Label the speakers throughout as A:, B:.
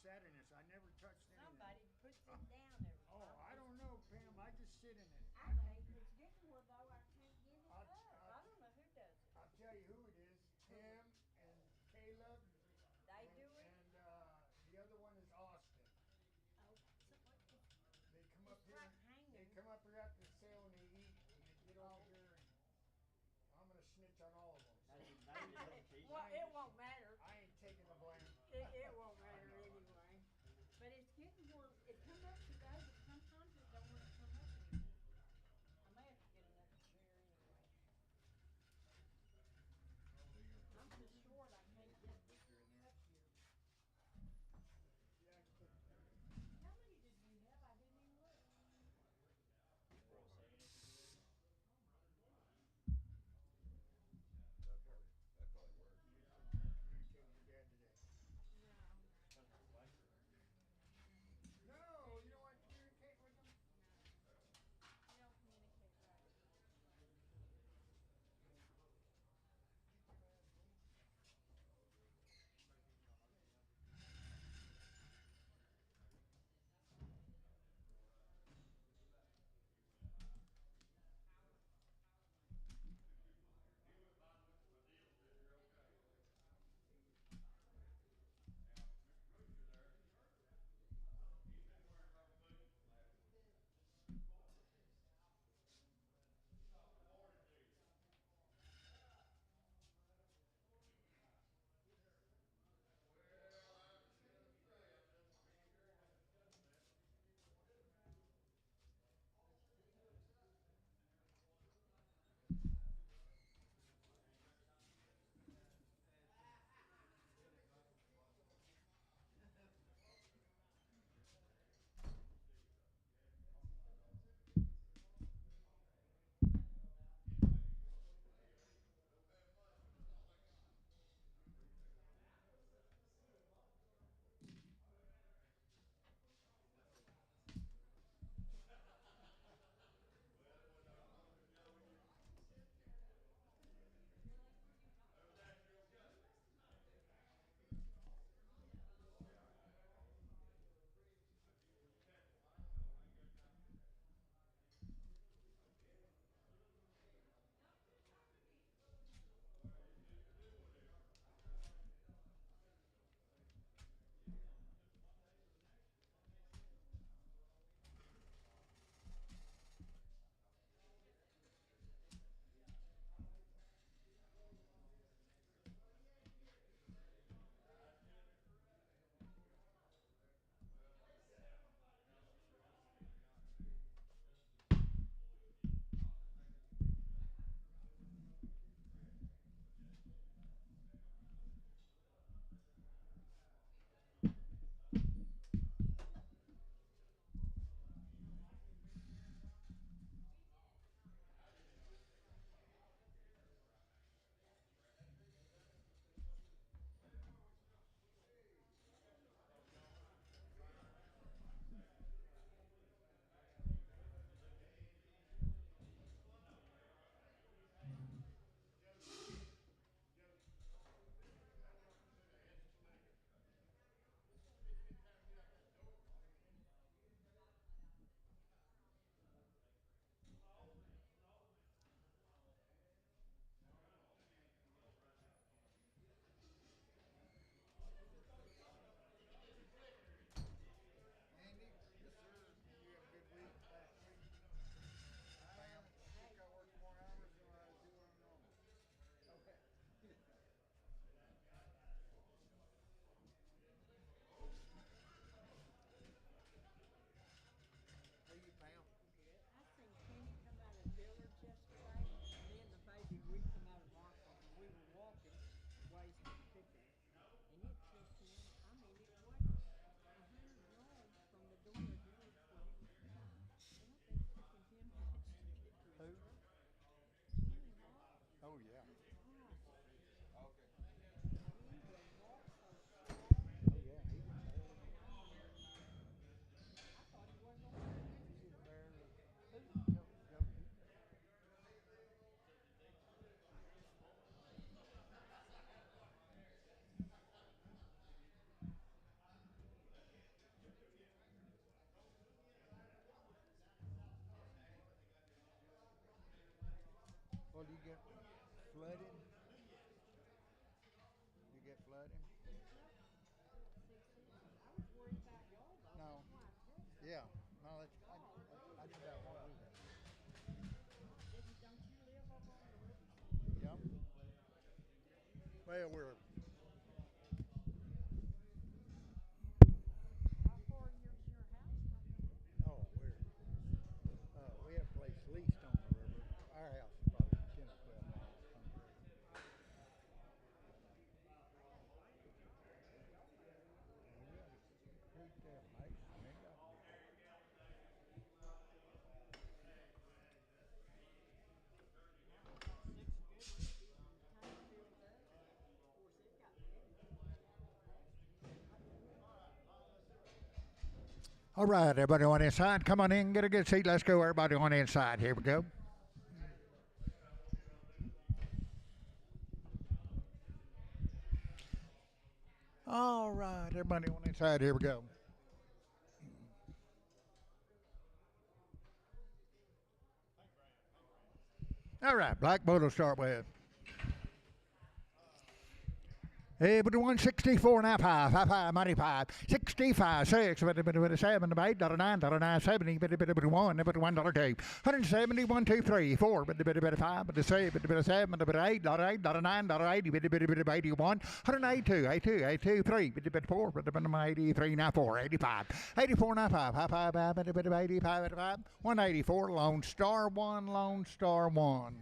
A: sat in this. I never touched anything.
B: Somebody puts it down there.
A: Oh, I don't know, Pam. I just sit in it.
B: I hate it's getting where though I can't get it up. I don't know who does it.
A: I'll tell you who it is. Tim and Caleb.
B: They do it?
A: And the other one is Austin.
B: Oh, so what?
A: They come up
B: It's
A: here.
B: like hanging.
A: They come up here after the sale and they eat. And they get over here. And I'm gonna snitch on all of them.
B: Well, it won't matter.
A: I ain't taking the blame.
B: It won't matter anyway. But it's getting where it comes up today, but sometimes it don't want to come up anymore.
C: flooded? You get flooded?
B: I was worried about y'all though.
C: No.
B: That's why I texted.
C: Yeah. No, that's about what we got.
B: Don't you live up on the river?
C: Yep. Well, we're
B: How far is your house from the river?
C: oh we have a place leased on the river. Our house is probably 10 or 12 miles from the river. Creek there, nice. Ain't got to be. All right, everybody on inside. Come on in, get a good seat. Let's go, everybody on inside. Here we go. All right, everybody on inside. Here we go. All right, Black Boat will start with. Hey, but 164 and a half, high, money 5, 65, 6, but 7, $8, 9, 9, 70, but 1, but $1, 2, 171, 2, 3, 4, but 5, but 6, but 7, but $8, 8, 9, 80, but 81, 182, 82, 82, 3, but 4, but 83, now 4, 85, 84, now 5, high 5, but 85, 85, 184, Lone Star 1, Lone Star 1.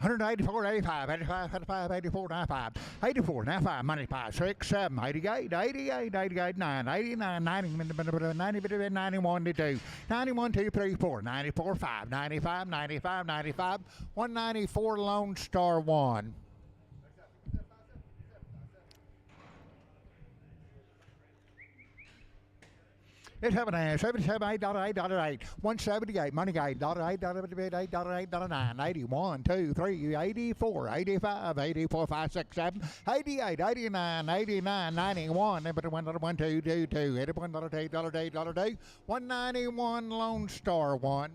C: 184, 85, 85, 85, 84, 95, 84, 95, 95, 6, 7, 88, 88, 88, 9, 89, 90, 90, 91, 2, 91, 2, 3, 4, 94, 5, 95, 95, 95, 194, Lone Star 1. It's happening. 77, $8, $8, 178, money guide, $8, $8, $8, 9, 81, 2, 3, 84, 85, 84, 5, 6, 7, 88, 89, 89, 91, $1, 2, 2, 2, $81, $8, 191, Lone Star 1.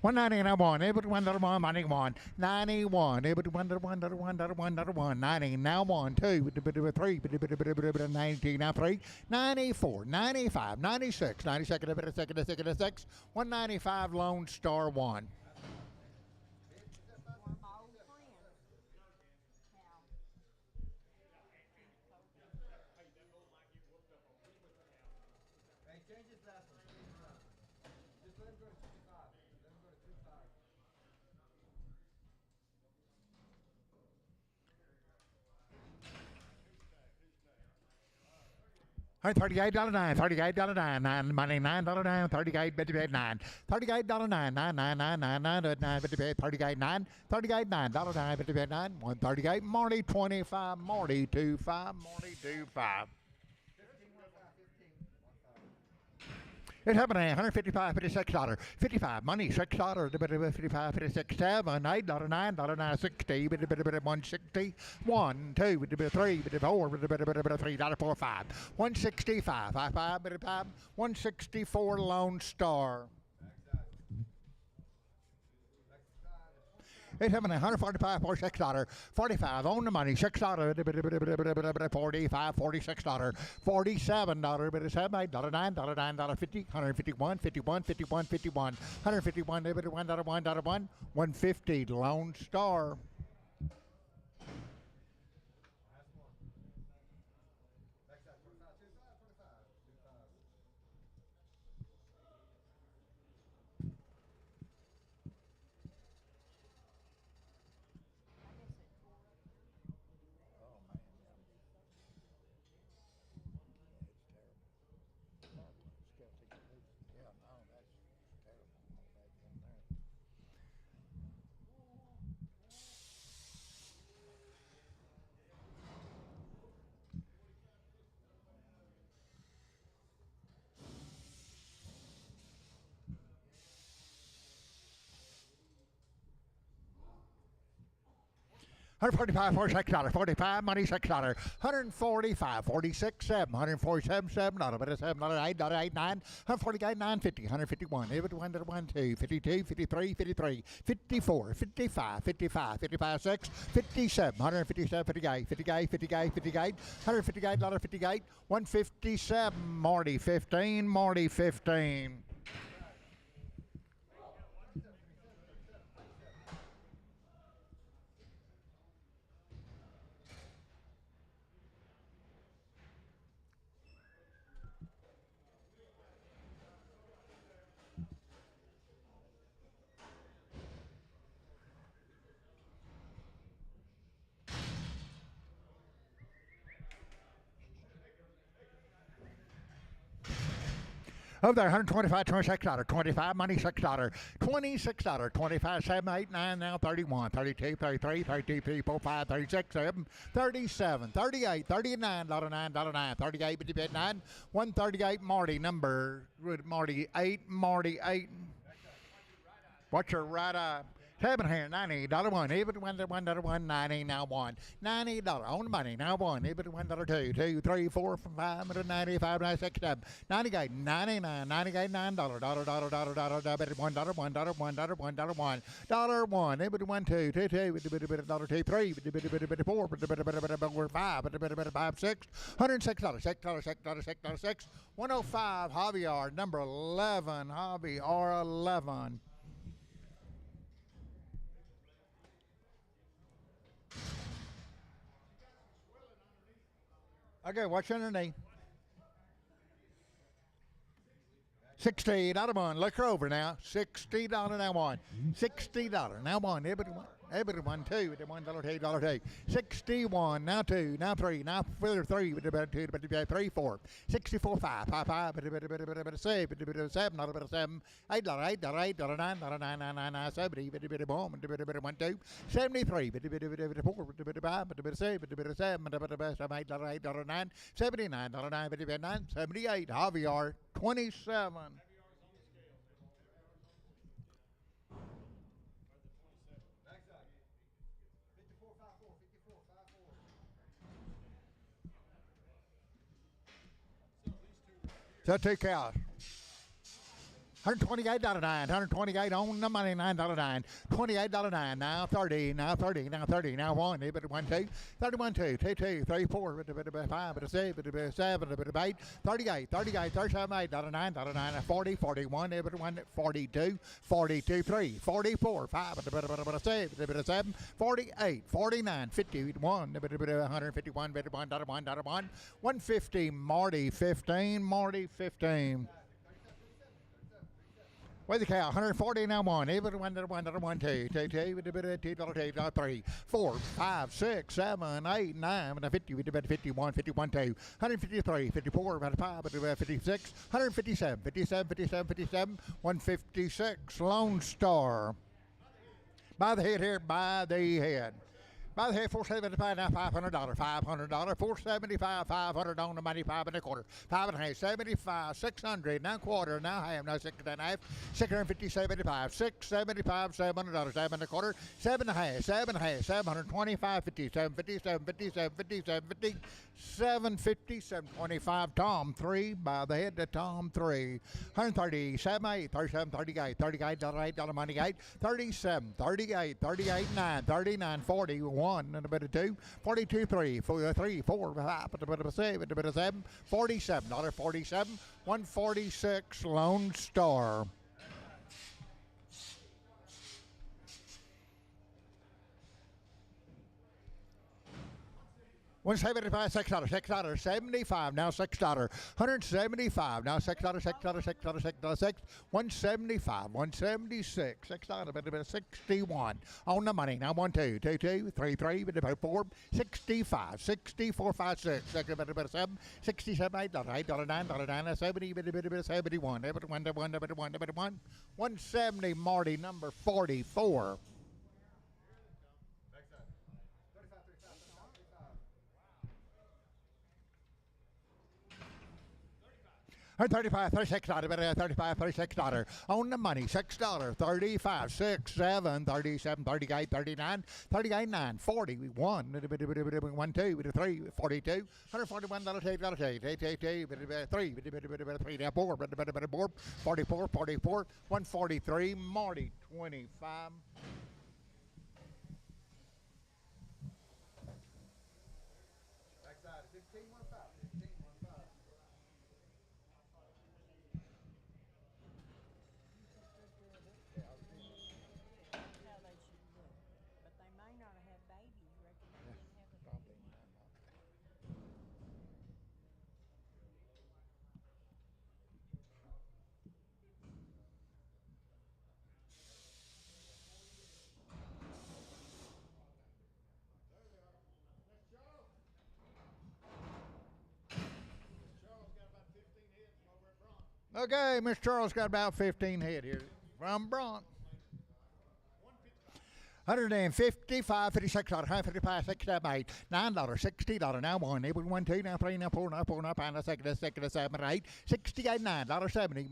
C: 191, able to 1, money 1, 91, able to 1, 1, 90, now 1, 2, 3, 19, now 3, 94, 95, 96, 92nd, 6, 195, Lone Star 1.
B: One of my old friends. How?
D: Hey, change his last one. Change his last one. Just let him go to 55. Let him go to 55.
C: 38.9, $38.9, 9 money $9.9, 38 $9, $38.9, 9 $38 $9, 38 $9, $9, 138, Marty 25, Marty 25, Marty 25. It's happening. $155, $56, 55 money, $6, 55, 56, 7, $8, $9, 60, 160, 1, 2, 3, 4, $3, 4, 5, 165, 5, 164, Lone Star. It's having $145 for $6, 45 on the money, $6, 45, $46, $47, but it's $7, $9, $9, 50, 151, 51, 51, 51, 151, $1, 150, Lone Star. 145, $46, 45, money, $6, 145, 46, 7, 147, $7, $7, $8, $8, 9, 148, 950, 151, 51, 2, 52, 53, 53, 54, 55, 55, 55, 6, 57, 157, 58, 58, 58, 58, $158, 58, 157, Marty, 15, Marty, 15. Over there, 125, $26, 25, money, $6, $26, 25, 7, 8, 9, now 31, 32, 33, 32, 34, 5, 36, 7, 37, 38, $39, $9, $9, 38, 58, 9, 138, Marty, number, Marty, 8, Marty, 8. What's your right eye? 7 here, $90, 1, even $1, 1, 90, now 1, $90 on the money, now 1, even $1, 2, 2, 3, 4, 5, 95, 96, 7, 98, 99, 98, $9, $1, $1, $1, 1, even 1, 2, 2, 2, $2, 2, 3, 4, 5, 5, 6, $106, $6, 6, 105, Javier, number 11, Javier 11. Okay, what's underneath? 60, not a one. Look her over now. $60 now one. $60 now one. Everyone two. $1, $2. 61 now 2 now 3 now 3 3 4 64 5 5 5 7 7 not a 7 $8 $8 $8 9 9 9 9 9 70 1 2 73 4 5 7 $8 9 79 $9 78 Javier 27. So 2 cows. $128.09, $128 on the money, $9.09, $28.09, now 30, now 30, now 30, now 1, 1, 2, 31, 2, 2, 2, 3, 4, 5, 6, 7, 8, 38, 38, 37, 8, 9, 9, 40, 41, 42, 42, 3, 44, 5, 7, 48, 49, 51, 151, 1, 150, Marty 15, Marty 15. Where's the cow? 140 now 1, even $1, 2, 2, 2, 3, 4, 5, 6, 7, 8, 9, 50, 51, 51, 2, 153, 54, 55, 56, 157, 57, 57, 57, 156, Lone Star. By the head here, by the head. By the head, $475 now, $500, $500, $475, $500 on the money, 5 1/4, 5 1/2, 75, $600, now quarter, now half, now 6 1/2, 650, 75, 675, $700, 7 1/4, 7 1/2, 7 1/2, 725, 50, 750, 750, 750, 750, 750, 725, Tom 3, by the head to Tom 3, 130, 78, 37, 38, $38, $8 money 8, 37, 38, 38, 9, 39, 40, 1 and a bit of 2, 42, 3, 4, 3, 4, 5, a bit of 7, a bit of 7, $47, 47, 146, Lone Star. $175, $6, 75 now $6, 175 now $6, 175, 176, $6, 61 on the money now 1, 2, 2, 2, 3, 3, 4, 65, 64, 5, 6, 7, 67, $8, $8, 9, 70, 71, 170, Marty number 44. $135, $36, $35, $36. On the money, $6, $35, 6, 7, 37, 38, 39, 38, 9, 41, 1, 2, 3, 42, $141, $3, 4, 44, 44, 143, Marty, 25.
D: Backside, 15, 1, 5, 15, 1, 5.
B: How they should look. But they may not have babies, reckon they didn't have a
C: Probably
B: baby.
C: not. Okay, Miss Charles got about 15 head here from Braun. 155, 56, $155, 67, $8, $9, $60, now 1, 1, 2, now 3, now 4, now 4, now 5, now 6, now 6, 7, 8, 68, $9, 70,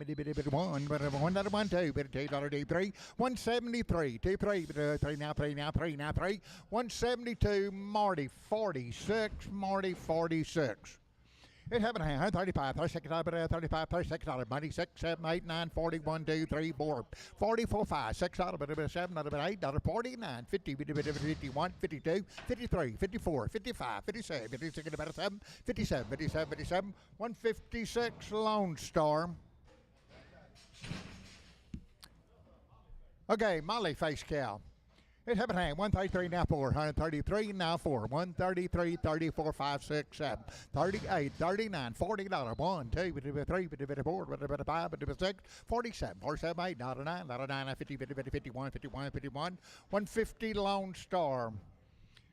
C: 1, 1, 2, $2, 3, 173, 2, 3, 3, now 3, now 3, now 3, 172, Marty, 46, Marty, 46. It happened to 135, $36, $35, $36, money, 6, 7, 8, 9, 40, 1, 2, 3, 4, 44, 5, $6, $7, $8, 49, 50, 51, 52, 53, 54, 55, 56, 56, 7, 57, 57, 57, 156, Lone Star. Okay, Molly Face Cow. It happened to 133, now 4, 133, now 4, 133, 34, 5, 6, 7, 38, 39, $40, 1, 2, 3, 4, 5, 6, 47, 47, 8, 9, 50, 51, 51, 51, 150, Lone Star.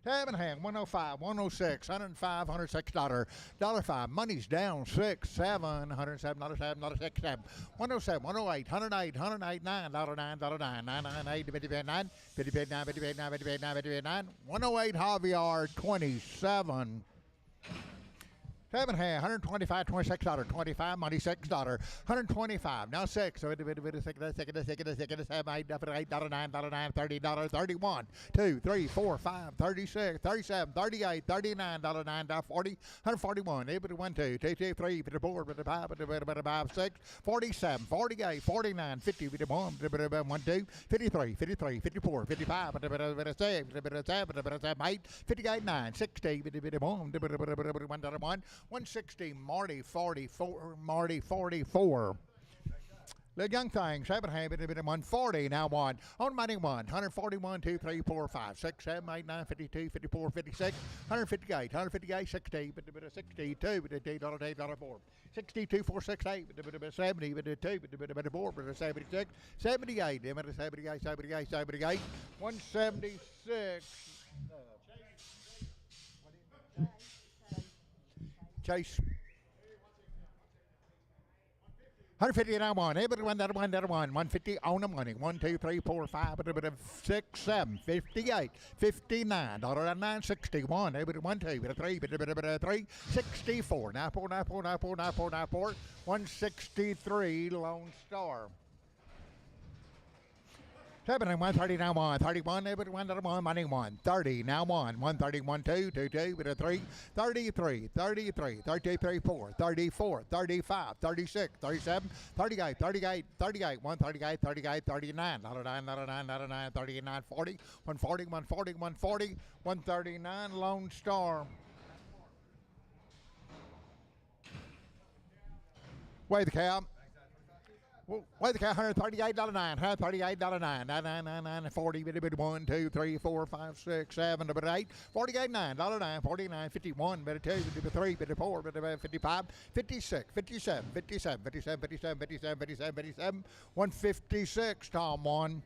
C: Tabenham, 105, 106, 105, $106, $5. Money's down 6, 7, $107, $7, 6, 7, 107, 108, 108, 108, $9, $9, 998, 59, 59, 59, 59, 59, 108, Javier, 27. Tabenham, 125, $26, 25, money $6, 125, now 6, so 7, 8, 8, $9, $30, 31, 2, 3, 4, 5, 36, 37, 38, $39, $9, 40, 141, 1, 2, 3, 4, 5, 6, 47, 48, 49, 50, 1, 2, 53, 53, 54, 55, 7, 8, 58, 9, 60, 1, 160, Marty 44, Marty 44. The young things, 140, now 1. On money 1, 141, 2, 3, 4, 5, 6, 7, 8, 9, 52, 54, 56, 158, 158, 60, 62, $4. 62, 4, 6, 8, 70, 2, 4, 76, 78, 78, 78, 78, 176. Chase. 150 and 1. Everyone that 1, 150 on the money. 1, 2, 3, 4, 5, 6, 7, 58, 59, $9, 61. Every 1, 2, 3, 3, 64. 94, 94, 94, 94, 94. 163, Lone Star. 7 and 130 now 1, 31, everyone that 1, money 1, 30 now 1, 131, 2, 2, 2, 3, 33, 33, 33, 34, 34, 35, 36, 37, 38, 38, 38, 138, 38, 39, 99, 99, 99, 39, 40, 140, 140, 140, 139, Lone Star. Weigh the cow. Weigh the cow, $138.09, $138.09, 99, 40, 1, 2, 3, 4, 5, 6, 7, 8, 48, $9, 49, 51, 2, 3, 4, 55, 56, 57, 57, 57, 57, 57, 57, 156, Tom 1.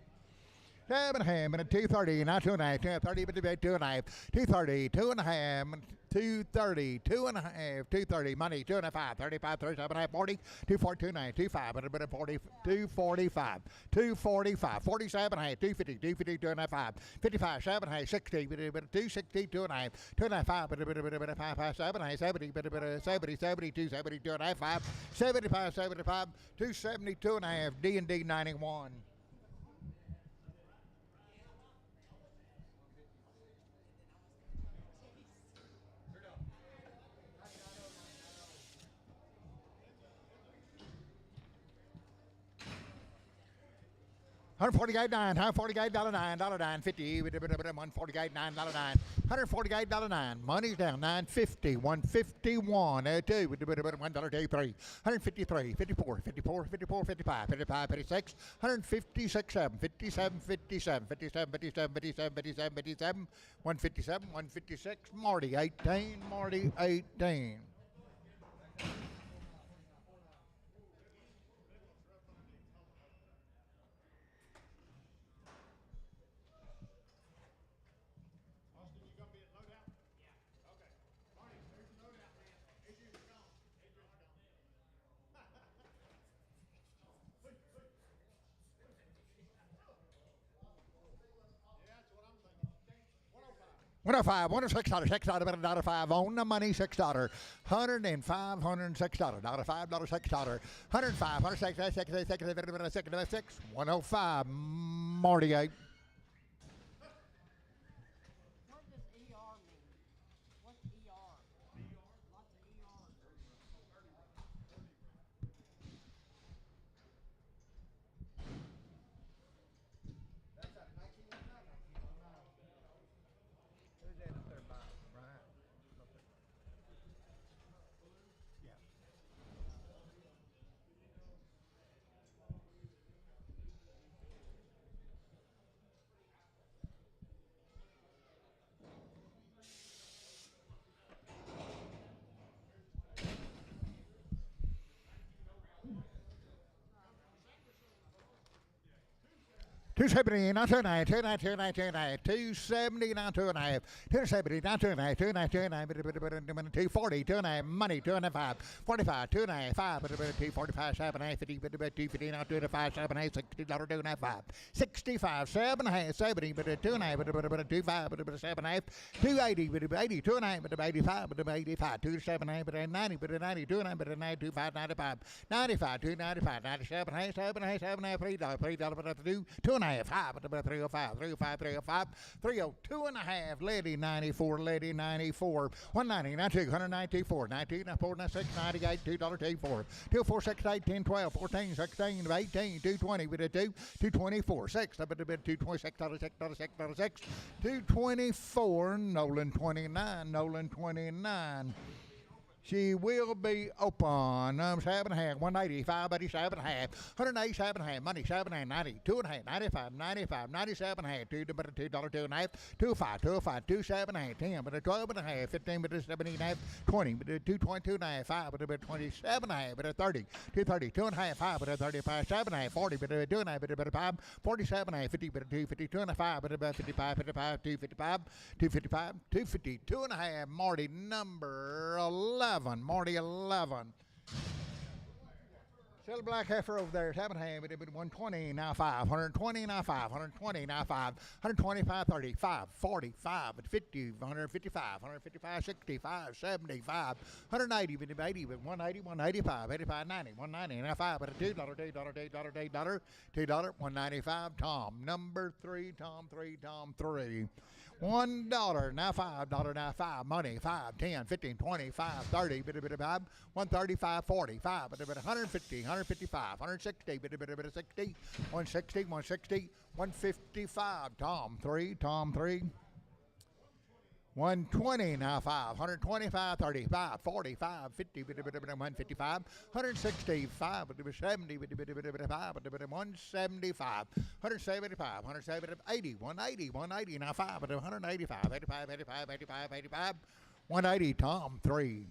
C: 7 and a half, and 230, now 2 and a half, 230, but 2 and a half, 230, 2 and a half, 230, 2 and a half, 230, money, 2 and a half, 35, 37 and a half, 40, 240, 29, 25, but a bit of 40, 245, 245, 47 and a half, 250, 250, 2 and a half, 55, 7 and a half, 60, but a bit of 260, 2 and a half, 2 and a half, 5, but a bit of 5, 7 and a half, 70, but a bit of 70, 72, 72 and a half, 5, 75, 75, 272 and a half, D&D 91. $148.9, $148.9, $50, $148.9, $148.9, money's down, $9.50, $151, $2, $1.23, $153, $54, $54, $54, $55, $55, $56, $156, $7, $57, $57, $57, $57, $57, $57, $57, $157, $156, Marty, $18, Marty, $18. $105, $106, $6, $5 on the money, $6, $105, $106, $5, $6, $105, $106, $105, Marty 8.
B: What does ER mean? What's ER? Lots of ER.
D: That's at 1909. Who's that up there, Bob? Brian. Yeah.
C: 270, now 2 and a half, 2 and a half, 2 and a half, 2 and a half, 270, now 2 and a half, 270, now 2 and a half, 2 and a half, 2 and a half, 240, 2 and a half, money, 2 and a half, 45, 2 and a half, 5, 245, 7 and a half, 50, 250, now 2 and a half, 7 and a half, $60, 2 and a half, 5, 65, 7 and a half, 70, 2 and a half, 25, 7 and a half, 280, 80, 2 and a half, 85, 85, 2 7 and a half, 90, 90, 2 and a half, 95, 95, 95, 295, 97 and a half, 7 and a half, 7 and a half, $3, 2 and a half, 5, 305, 305, 305, 302 and a half, Lady 94, Lady 94, 190, 92, 194, 19, 94, 96, 98, $2, 204, 204, 6, 8, 10, 12, 14, 16, 18, 220 with a 2, 224, 6, 226, $6, 224, Nolan 29, Nolan 29. She will be open. 7 and a half, 180, 587 and a half, 187 and a half, money, 7 and a half, 90, 2 and a half, 95, 95, 97 and a half, $2, $2, 2 and a half, 205, 205, 27 and a half, 10, 12 and a half, 15, 17 and a half, 20, 222 and a half, 5, 27 and a half, 30, 230, 2 and a half, 5, 35, 7 and a half, 40, 2 and a half, 5, 47 and a half, 50, 52 and a half, 55, 55, 255, 255, 252 and a half, Marty number 11. Marty 11. Still a black heifer over there. 7 and a half. 120 now 5. 120 now 5. 120 now 5. 125, 35, 45, 50, 155, 155, 65, 75, 180, 80, 180, 185, 85, 90, 190 now 5. But $2, $2, $195. Tom number 3. Tom 3. Tom 3. $1 now $5 now 5 money 5 10 15 25 30 5 135 45 150 155 160 60 160 160 155 Tom 3 Tom 3 120 now 5 125 35 45 50 155 165 70 175 175 170 80 180 180 now 5 185 85 85 85 85 180 Tom 3.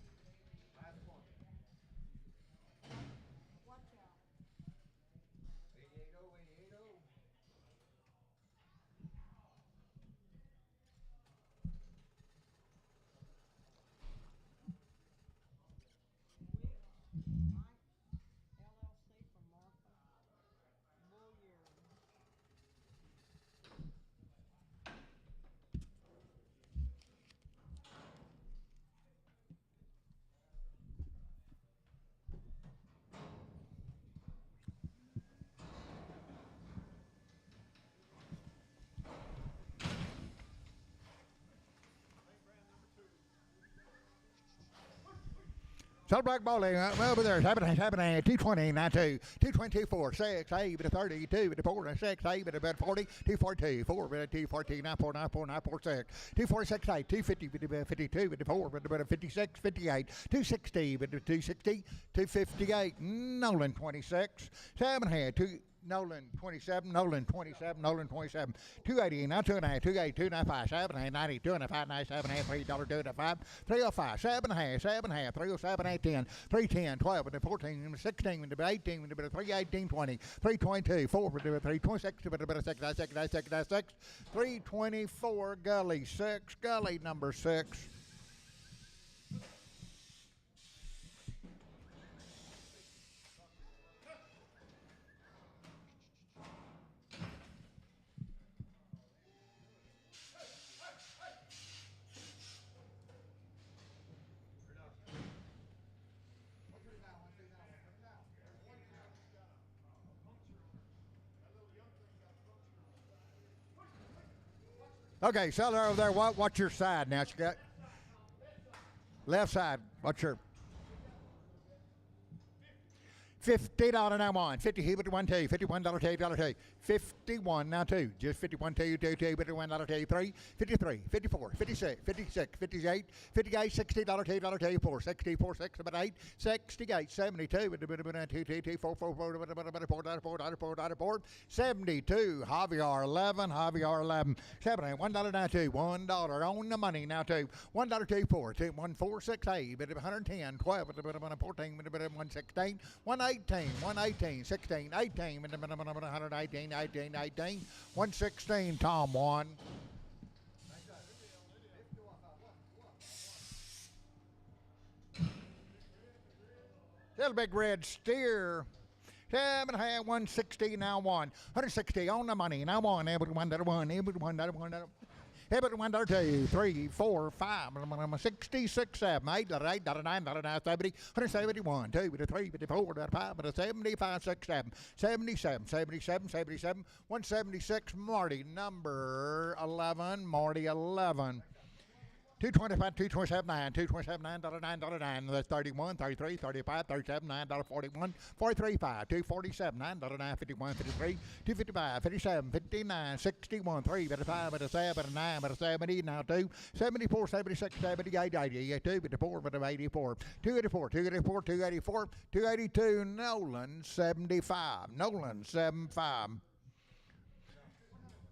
C: Celebrate bowling over there. 220, 92, 224, 6, 8, 32, 4, 6, 8, 40, 242, 4, 214, 94, 94, 946, 246, 8, 250, 52, 4, 56, 58, 260, 260, 258, Nolan 26, 7 head, 2. Nolan 27, Nolan 27, Nolan 27, 280, now 2.5, 280, 295, 7.5, 90, 2.5, 97, $3, 2.5, 305, 7.5, 7.5, 307, 810, 310, 12, 14, 16, 18, 318, 20, 322, 4, 326, 6, 324, Gully 6, Gully number 6. Okay, seller over there, what's your side now? You got left side. What's your $50 now one, 50 he but $1 2, $51 $2, 51 now two, just 51 2, $51 2, 3, 53, 54, 56, 56, 58, 58, $60 $2, 4, 64, 6, about 8, 68, 72, 2, 4, 4, 4, 72, Javier 11, Javier 11, 7, $1 now two, $1 on the money now two, $1 2, 4, 2, 1, 4, 6, 8, 110, 12, 14, 116, 118, 118, 16, 18, 118, 18, 18, 116, Tom 1. Little big red steer. 7.5, 160, now 1. 160 on the money, now 1. Every $1, every $1. Every $1, 2, 3, 4, 5, 66, 7, 8, 8, 9, 70, 171, 2, 3, 4, 5, 75, 6, 7, 77, 77, 77, 176, Marty, number 11, Marty 11. 225, 227, 9, 227, $9, $9, that's 31, 33, 35, 37, $9, 41, 43, 5, 247, $9, 51, 53, 255, 57, 59, 61, 3, 55, 7, 9, 70, now 2, 74, 76, 78, 80, 2, 84, 84, 284, 284, 284, 282, Nolan 75, Nolan 75.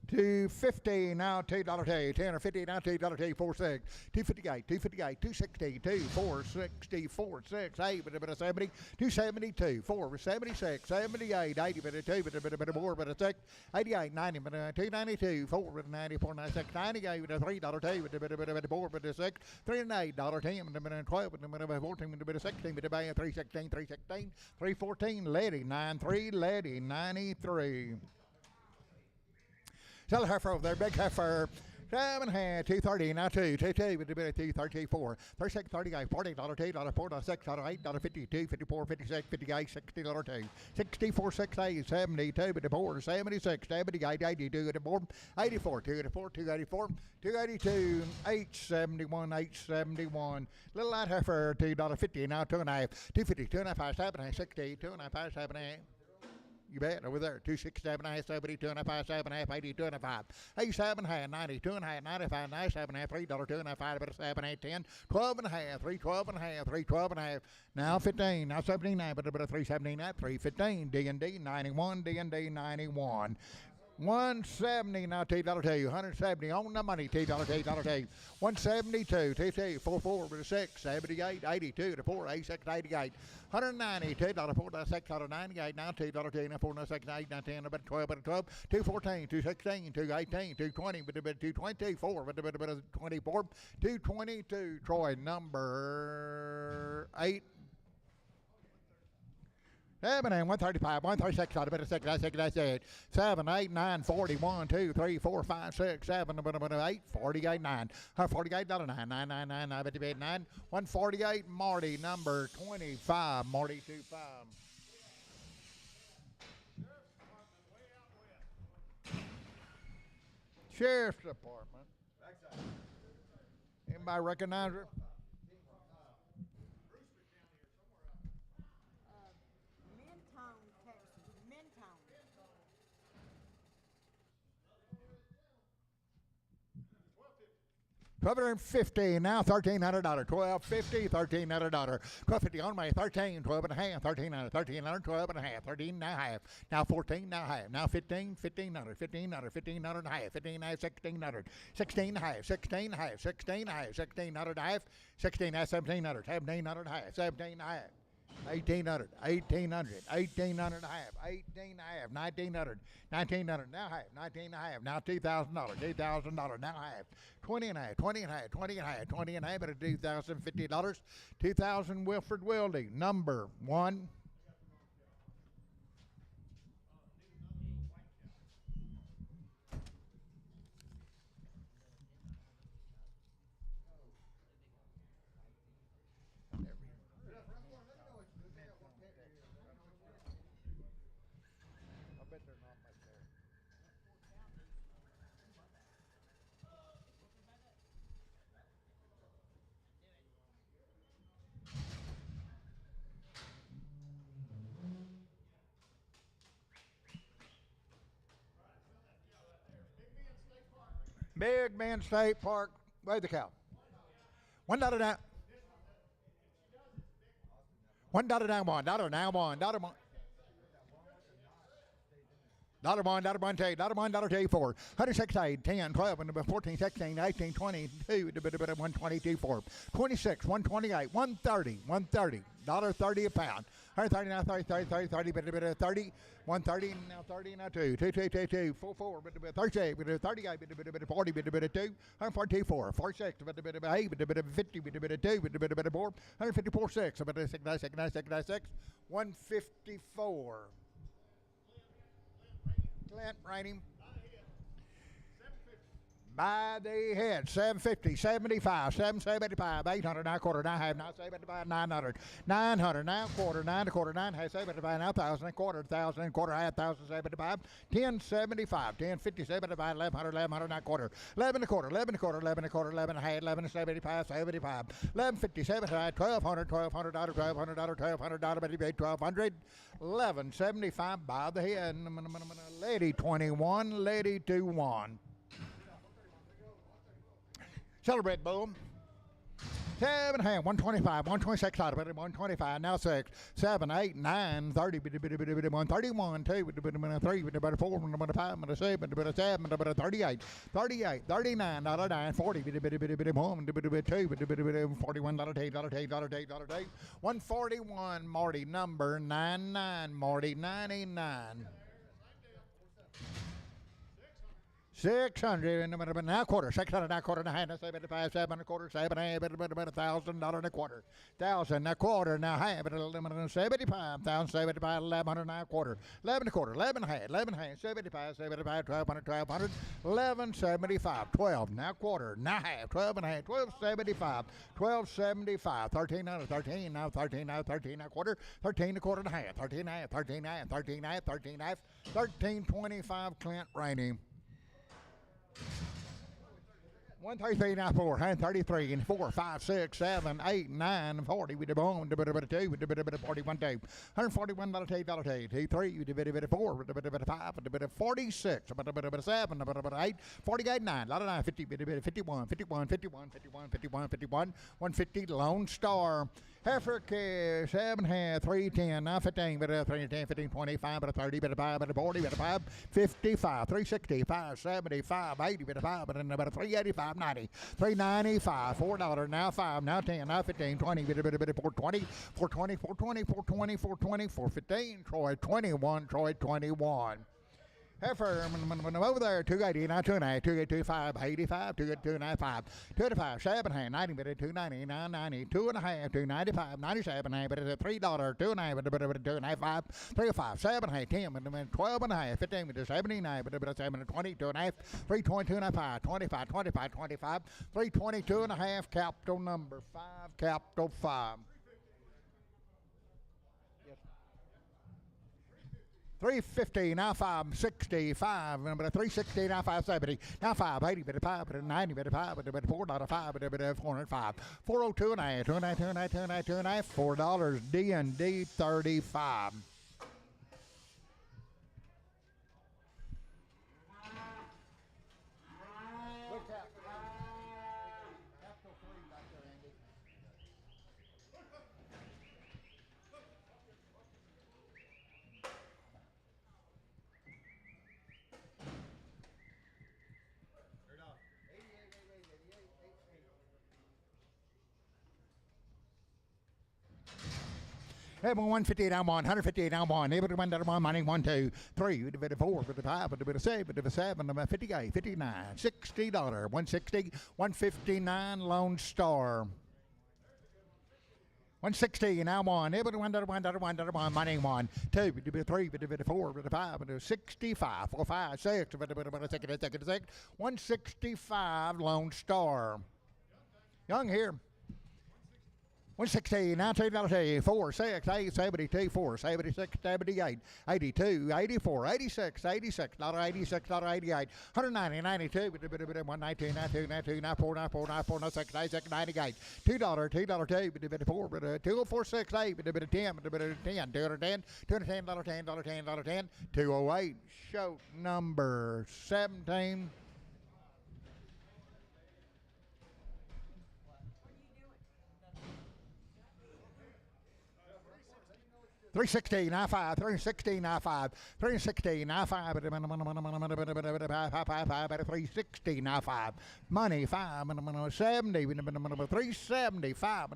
C: 250 now $2 2, 10 or 50 now $2 2, 4 6, 258, 258, 260, 2, 4, 64, 6, 8, 70, 272, 4, 76, 78, 80, 2, 4, 6, 88, 90, 292, 4, 94, 96, 98, $3 2, 4, 6, $308, 10, 12, 14, 16, 316, 316, 314, Letty, 93, Letty, 93. Sell heifer over there, big heifer. 7.5, 230, now 2, 2, 34, 36, 38, $40, $2, 4, $6, $8, 52, 54, 56, 58, $60, 2, 64, 68, 72, 4, 76, 78, 82, 84, 284, 284, 282, 871, 871. Little light heifer, $2.50, now 2.5, 250, 2.5, 7.5, 60, 2.5, 7.5. You bet, over there, 267, 70, 2.5, 7.5, 80, 2.5, 87, 90, 2.5, 95, 97, $3, 2.5, 7, 8, 10, 12.5, 3, 12.5, 3, 12.5, now 15, now 79, but 379, 315, D&D 91, D&D 91. 170 now $2 2, 170 on the money $2 2, 172 2 4 4 6 78 82 4 86 88 190 $2 4 6 98 now $2 2 4 6 8 9 10 about 12 about 12 214 216 218 220 222 4 24 222 Troy number 8. 7 and 135, 136, out of it, 6, 8, 7, 8, 9, 40, 1, 2, 3, 4, 5, 6, 7, 8, 48, 9, $48, 9, 9, 9, 9, 9, 58, 9, 148, Marty, number 25, Marty 25. Sheriff's Department. Anybody recognize her? $1,250, now $1,300. $1,250, $1,300. $1,250 on me, 13, 12 and a half, 1,300, 1,300, 12 and a half, 13 and a half, now 14 and a half, now 15, 1,500, 1,500, 1,500 and a half, 15 and a half, 1,600, 16 and a half, 16 and a half, 16 and a half, 1,600 and a half, 16 and a half, 1,700, 1,700 and a half, 17 and a half. 1,800, 1,800, 1,800 and a half, 18 and a half, 1,900, 1,900, now half, 19 and a half, now $2,000, $2,000, now half, 20 and a half, 20 and a half, 20 and a half, 20 and a half, at $2,050, 2,000 Wilfred Wildy, number 1. I bet they're not much there. Big Man State Park, weigh the cow. $1 down. $1 down, $1 down, $1 down, $1. $1, $2, $1, $2, 4. 106, 8, 10, 12, 14, 16, 18, 22, 122, 4. 26, 128, 130, 130. $1.30 a pound. 139, 30, 30, 30, 30, 30, 130, now 30, now 2, 2, 2, 2, 2, 4, 4, 38, 38, 40, 2, 142, 4, 46, 8, 50, 2, 4, 154, 6, 6, 154. Clint Rainey. By the head, 750, 75, 775, 800, now quarter, now half, now 75, 900, 900, now quarter, 9 to quarter, 9 half, 75, now 1,000 and quarter, 1,000 and quarter, half, 1,075, 1075, 1050, 75, 1,100, 1,100, now quarter, 11 and a quarter, 11 and a quarter, 11 and a quarter, 11 and a half, 11 and 75, 75, 1150, 75, 1,200, $1,200, $1,200, $1,200, but he paid 1,200, 1175 by the head, lady 21, lady 2-1. Celebrate, bull. 7 and a half, 125, 126 out of it, 125, now 6, 7, 8, 9, 30, 131, 2, 3, 4, 5, 6, 7, 38, 38, 39, 9, 40, 1, 2, 41, $8, 141, Marty, number 99, Marty, 99. 600 now quarter, 600 now quarter and a half, now 75, 7 and a quarter, 7 and a half, $1,000 and a quarter, 1,000 now quarter, now half, 75, 1,075, 1,100 now quarter, 11 and a quarter, 11 and a half, 11 and a half, 75, 75, 1,200, 1,200, 1175, 12 now quarter, now half, 12 and a half, 1275, 1275, 1,300, 13 now, 13 now, 13 now quarter, 13 and a quarter and a half, 13 and a half, 13 and a half, 13 and a half, 13 and a half, 1325, Clint Rainey. 133, now 4, 133, and 4, 5, 6, 7, 8, 9, 40, with the bone, with the 2, with the 41, 2, 141, $2, 2, 3, with the 4, with the 5, with the 46, with the 7, with the 8, 48, 9, 50, 51, 51, 51, 51, 51, 51, 150, Lone Star. Heifer care, 7 half, 310, now 15, but 310, 15, 25, but 30, but 5, but 40, but 5, 55, 360, 575, 80, but 5, but 385, 90, 395, $4, now 5, now 10, now 15, 20, but 420, 420, 420, 420, 420, 415, Troy 21, Troy 21. Heifer, over there, 280, now 2.5, 285, 85, 295, 285, 7 half, 90, but 290, 990, 2.5, 295, 97, but it's $3, 2.5, but 2.5, 5, 305, 7 half, 10, but 12 and a half, 15, but 79, but 7, 20, 2.5, 320, 2.5, 25, 25, 25, 322 and a half, capital number 5, capital 5. 350, now 565, but 360, now 570, now 580, but 5, but 90, but 5, but $4, 5, but 405, 402 and a half, 2 and a half, 2 and a half, 2 and a half, 2 and a half, $4, D&D 35. Everyone 158 down one, 158 down one, able to win that one, money 1, 2, 3, with a 4, with a 5, with a 6, with a 7, with a 58, 59, $60, 160, 159 Lone Star. 160 now one, able to win that one, money 1, 2, with a 3, with a 4, with a 5, with a 65, 4, 5, 6, with a second, 165 Lone Star. Young here. 160, $19, 4, 6, 8, 72, 4, 76, 78, 82, 84, 86, 86, $86, 88, 190, 92, 119, 92, 92, 94, 94, 94, 96, 96, 98, $2, $2, 4, 2468, 10, 10, 210, $210, 10, 208, show number 17. 316, I-5, 316, I-5, 316, I-5, 316, I-5, money 5, 70, 375,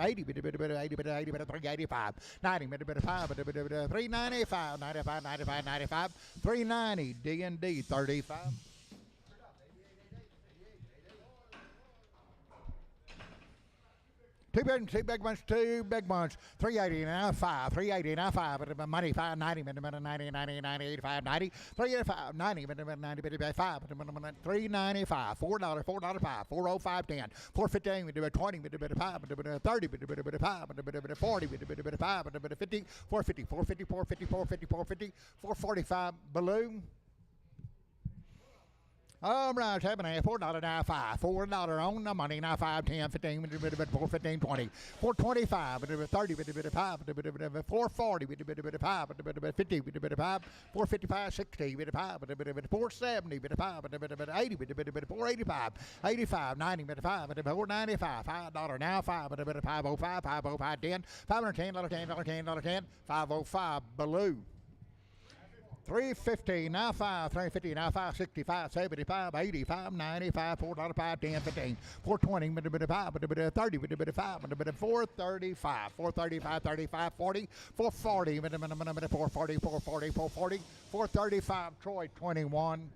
C: 80, 385, 90, 5, 395, 95, 95, 95, 390, D&D 35. Two big ones, 380 now, 5, 380 now, 5, money 5, 90, 90, 90, 90, 85, 90, 385, 90, 90, 5, 395, $4, $4, 5, 405, 10, 415, we do a 20, we do a 5, we do a 30, we do a 5, we do a 40, we do a 5, we do a 50, 450, 450, 450, 450, 450, 445, balloon. All right, $7, now 5, $4 on the money, now 5, 10, 15, 4, 15, 20, 425, 30, 5, 440, 5, 50, 5, 455, 60, 5, 470, 5, 80, 485, 85, 90, 5, 495, $5 now 5, 505, 505, 10, $510, 10, 505, baloo. 350, now 5, 350, now 5, 65, 75, 85, 95, $4, 5, 10, 15, 420, 5, 30, 5, 435, 435, 35, 40, 440, 440, 440, 440, 435, Troy 21.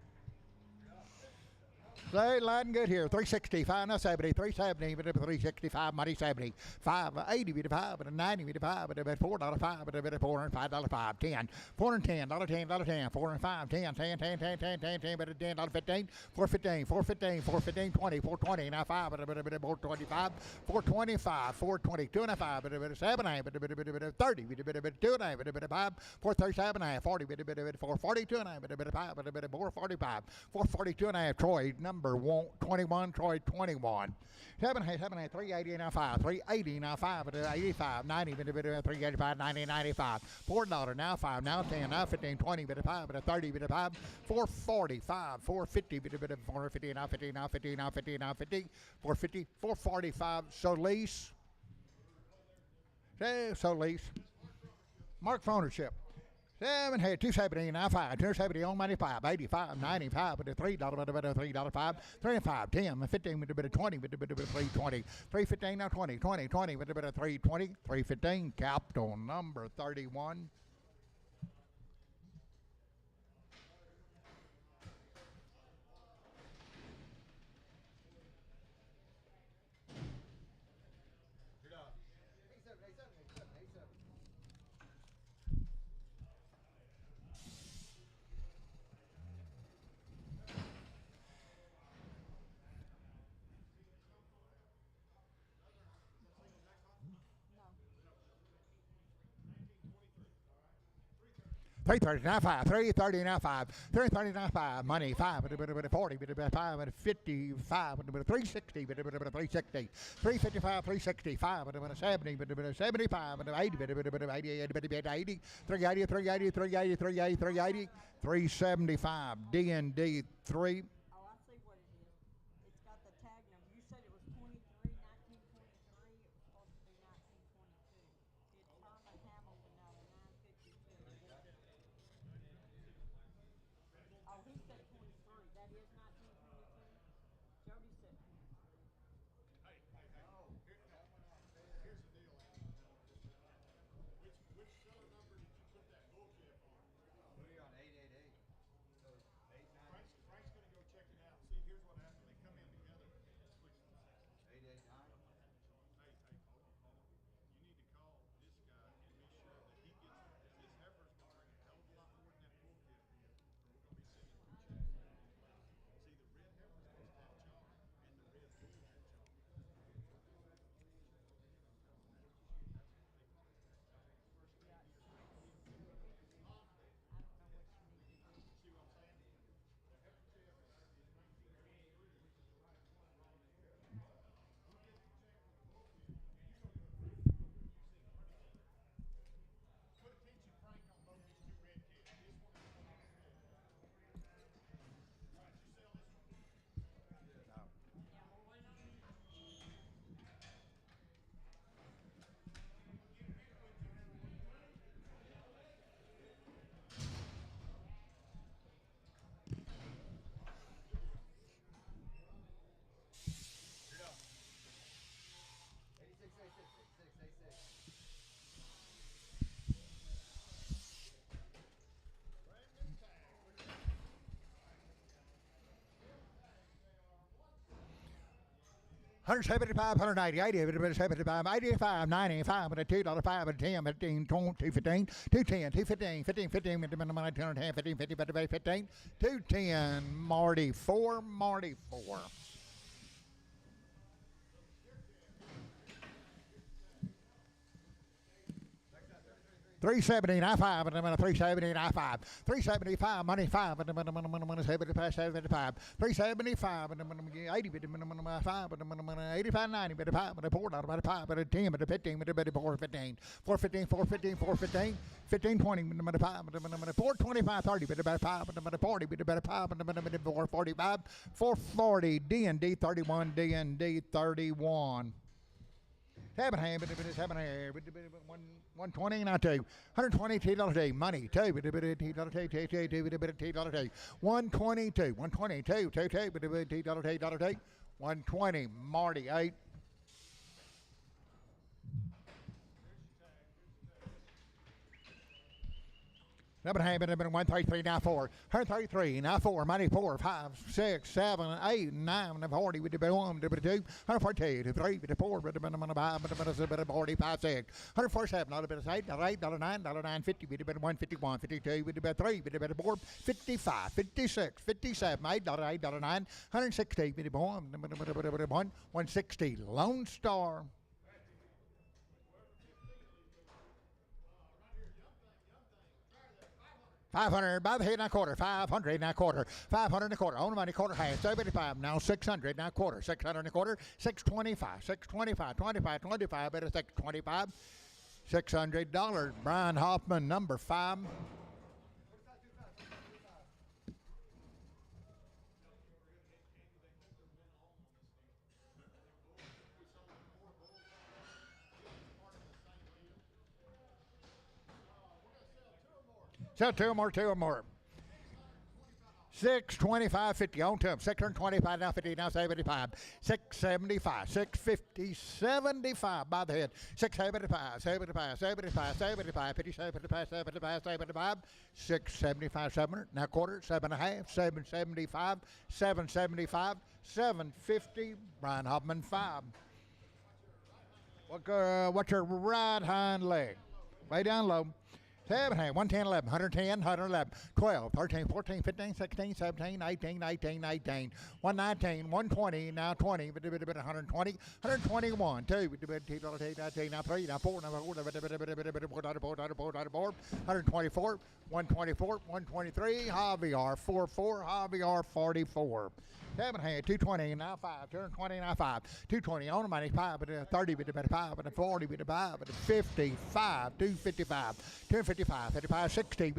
C: Say, Latin good here. 365, now 70, 370, 365, money 70, 5, 80, 5, 90, 5, $4, 5, $405, 5, 10, $410, 10, 405, 10, 10, 10, 10, 10, 10, 10, $10, 15, 415, 415, 415, 20, 420, now 5, 425, 425, 422, and 5, 7, 30, 2, 5, 437, 40, 442, and 5, 445, 442, and a half, Troy, number 21, Troy 21. 380 now 5, 380 now 5, 85, 90, 385, 90, 95, $4 now 5, now 10, now 15, 20, 5, 30, 5, 445, 450, 450, now 50, now 50, now 50, now 50, 450, 445, Solis. Solis. Mark for ownership. 7, 270, now 5, 270 on money 5, 85, 95, $3, $3, 5, 35, 10, 15, 20, 320, 315, now 20, 20, 20, 320, 315, capital number 31. Three 5, 330 now 5, 330 now 5, money 5, 40, 5, 55, 360, 360, 355, 365, 70, 75, 80, 80, 380, 380, 380, 380, 380, 375, D&D 3.
B: Oh, I see what it is. It's got the tag number. You said it was 1923. It was supposed to be 1922. It's Herman Hamilton out of 952. Oh, he said 23. That is 1922? Jody said 23.
A: Here's the deal, Angelo. Which
C: 175, 180, 80, 75, 85, 95, but a $2, 5, but a 10, but a 10, 215, 210, 215, 15, 15, 210, 15, 50, but a 15, 210, Marty 4, Marty 4. 370, I 5, and I'm going to 370, I 5. 375, money 5, and I'm going to 75, 75. 375, and I'm going to 80, but I'm going to 5, and I'm going to 85, 90, but a 5, but a 4, but a 5, but a 10, but a 15, but a 4, 15. 415, 415, 415. 15, 20, but I'm going to 5, but I'm going to 4, 25, 30, but about 5, but I'm going to 40, but about 5, but I'm going to 4, 45. 440, D&D 31, D&D 31. 120, not 2. 120, $2, money, 2, $122, 122, $2, 120, Marty, 8. Number 133, now 4. 133, now 4. Money 4, 5, 6, 7, 8, 9, 40, with the 1, 2, 142, 3, with the 4, with the 5, with the 45, 6. 147, $8, $8, $9, $9.50, with the 151, 52, with the 3, with the 4, 55, 56, 57, $8, $8, $9, 160, with the 1, 160, Lone Star. 500 by the head and a quarter, 500 and a quarter, 500 and a quarter, on the money, quarter half, 75, now 600 and a quarter, 600 and a quarter, 625, 625, 25, 25, better 625, $600, Brian Hoffman, number 5. Sell two or more. 625.50 on to him. 625 now 50 now 75. 675, 650, 75 by the head. 675, 75, 75, 75, 50, 75, 75, 75. 675, 700 now quarter, 7.5, 775, 775, 750. Brian Hoffman 5. What's your right hind leg? Way down low. 7, 110, 11, 110, 111, 12, 13, 14, 15, 16, 17, 18, 19, 19, 119, 120, now 20, 120, 121, 2, 19, now 3, now 4, now 4, 124, 124, 123, Javier 44, Javier 44. 7, 220, now 5, 220, now 5, 220, on the money, 5, 30, 5, 40, 5, 55, 255, 255, 55, 60,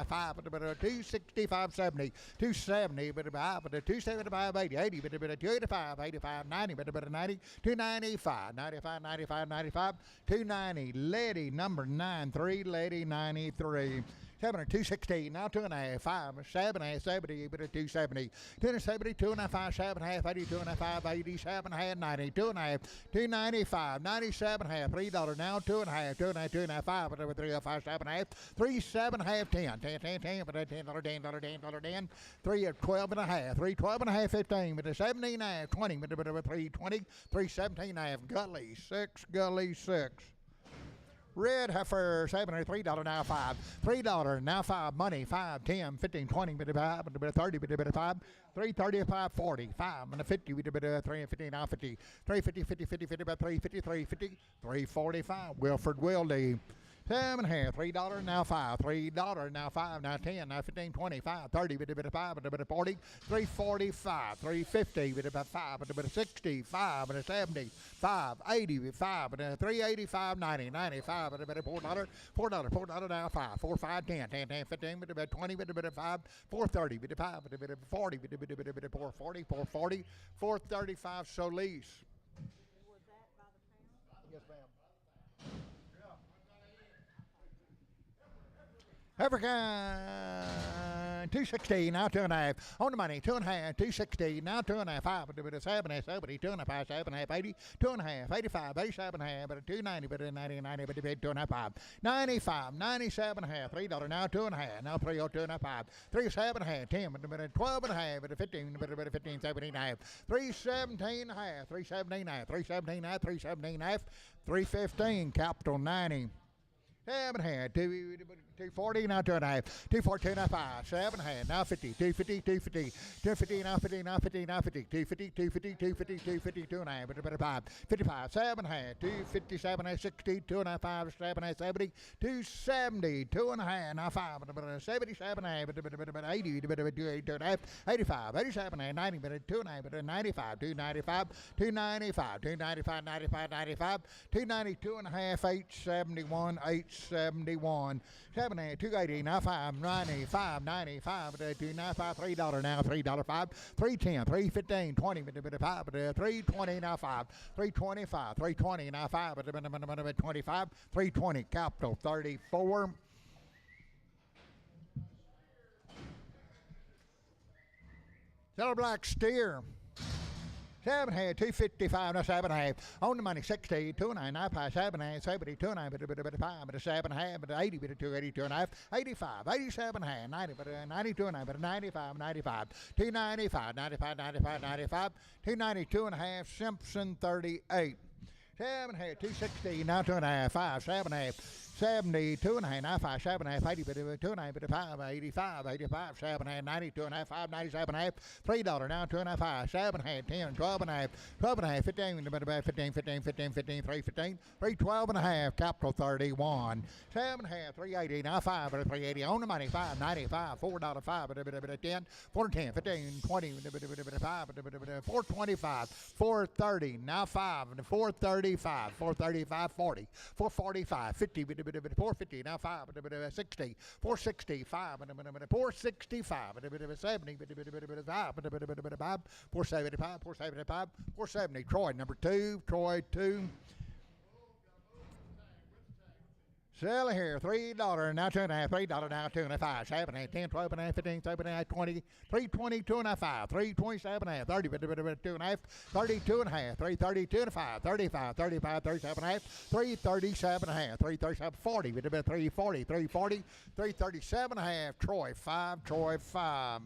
C: 5, 265, 70, 270, 275, 80, 80, 285, 85, 90, 90, 295, 95, 95, 95, 290, Letty, number 93, Letty 93. 260, now 2.5, 5, 7.5, 70, 270, 270, 2.5, 7.5, 80, 2.5, 80, 7.5, 90, 2.5, 295, 97.5, $3, now 2.5, 2.5, 2.5, 5, 3.5, 7.5, 3, 7.5, 10, 10, 10, 10, $10, $10, 10, 3 at 12.5, 3, 12.5, 15, with a 17.5, 20, with a 320, 3, 17.5, Gully 6, Gully 6. Red heifer, $703 now 5. $3 now 5. Money 5, 10, 15, 20, 25, 30, 5, 335, 40, 5, and 50, 350 now 50, 350, 50, 50, 50, 350, 350, 345. Wilford Wildy. 7.5, $3 now 5, $3 now 5, now 10, now 15, 25, 30, 5, 40, 345, 350, 5, 65, 70, 5, 85, 385, 90, 95, $4, $4 now 5, 4, 5, 10, 10, 10, 15, 20, 5, 430, 5, 40, 440, 440, 435, Solis.
B: Was that by the pound?
C: Yes, ma'am. African 260, now 2.5. On the money, 2.5, 260, now 2.5. 5, 7, 70, 2.5, 7, 80, 2.5, 85, 87.5, but a 290, but a 90, 90, but a bid 2.5. 95, 97.5, $3 now 2.5, now 302.5, 37.5, 10, but a 12.5, but a 15, but a 15, 17.5, 317.5, 317.5, 317.5, 317.5, 315, capital 90. 7.5, 240, now 2.5, 242, now 5, 7.5, now 50, 250, 250, 250, now 50, now 50, now 50, 250, 250, 250, 250, 2.5, but a 5, 55, 7.5, 257, 60, 2.5, 5, 7, 70, 270, 2.5, now 5, but a 77, but 80, but a 2.5, 85, 87, 90, but a 2.5, but a 95, 295, 295, 295, 95, 95, 292.5, 871, 871, 7, 280, now 5, 95, 95, 295, $3 now, $3.05, 310, 315, 20, 5, 320 now 5, 325, 320 now 5, 25, 320, capital 34. Saddle black steer. 7.5, 255, no 7.5. On the money, 60, 2.9, 9.5, 7.5, 70, 2.9, but a 5, but a 7.5, but 80, but a 280, 2.5, 85, 87.5, 90, but a 92.9, but a 95, 95, 295, 95, 95, 95, 292.5, Simpson 38. 7.5, 260, now 2.5, 5, 7.5, 70, 2.5, now 5, 7.5, 80, but 2.9, but 5, 85, 85, 7.5, 90, 2.5, 5, 97.5, $3 now 2.5, 5, 7.5, 10, 12.5, 12.5, 15, but 15, 15, 15, 15, 315, 312.5, capital 31, 7.5, 380, now 5, but 380, on the money, 5, 95, $4, 5, but 10, 410, 15, 20, 5, 425, 430, now 5, 435, 435, 40, 445, 50, 450, now 5, 60, 465, 465, 70, 5, 475, 475, 470. Troy, number 2, Troy 2. Sell here, $3, now 2.5, $3 now 2.5, 7, 8, 10, 12, 15, 17, 20, 320, 2.5, 327, 30, 2.5, 32.5, 332.5, 35, 35, 37.5, 337.5, 337, 40, 340, 340, 337.5, Troy 5, Troy 5.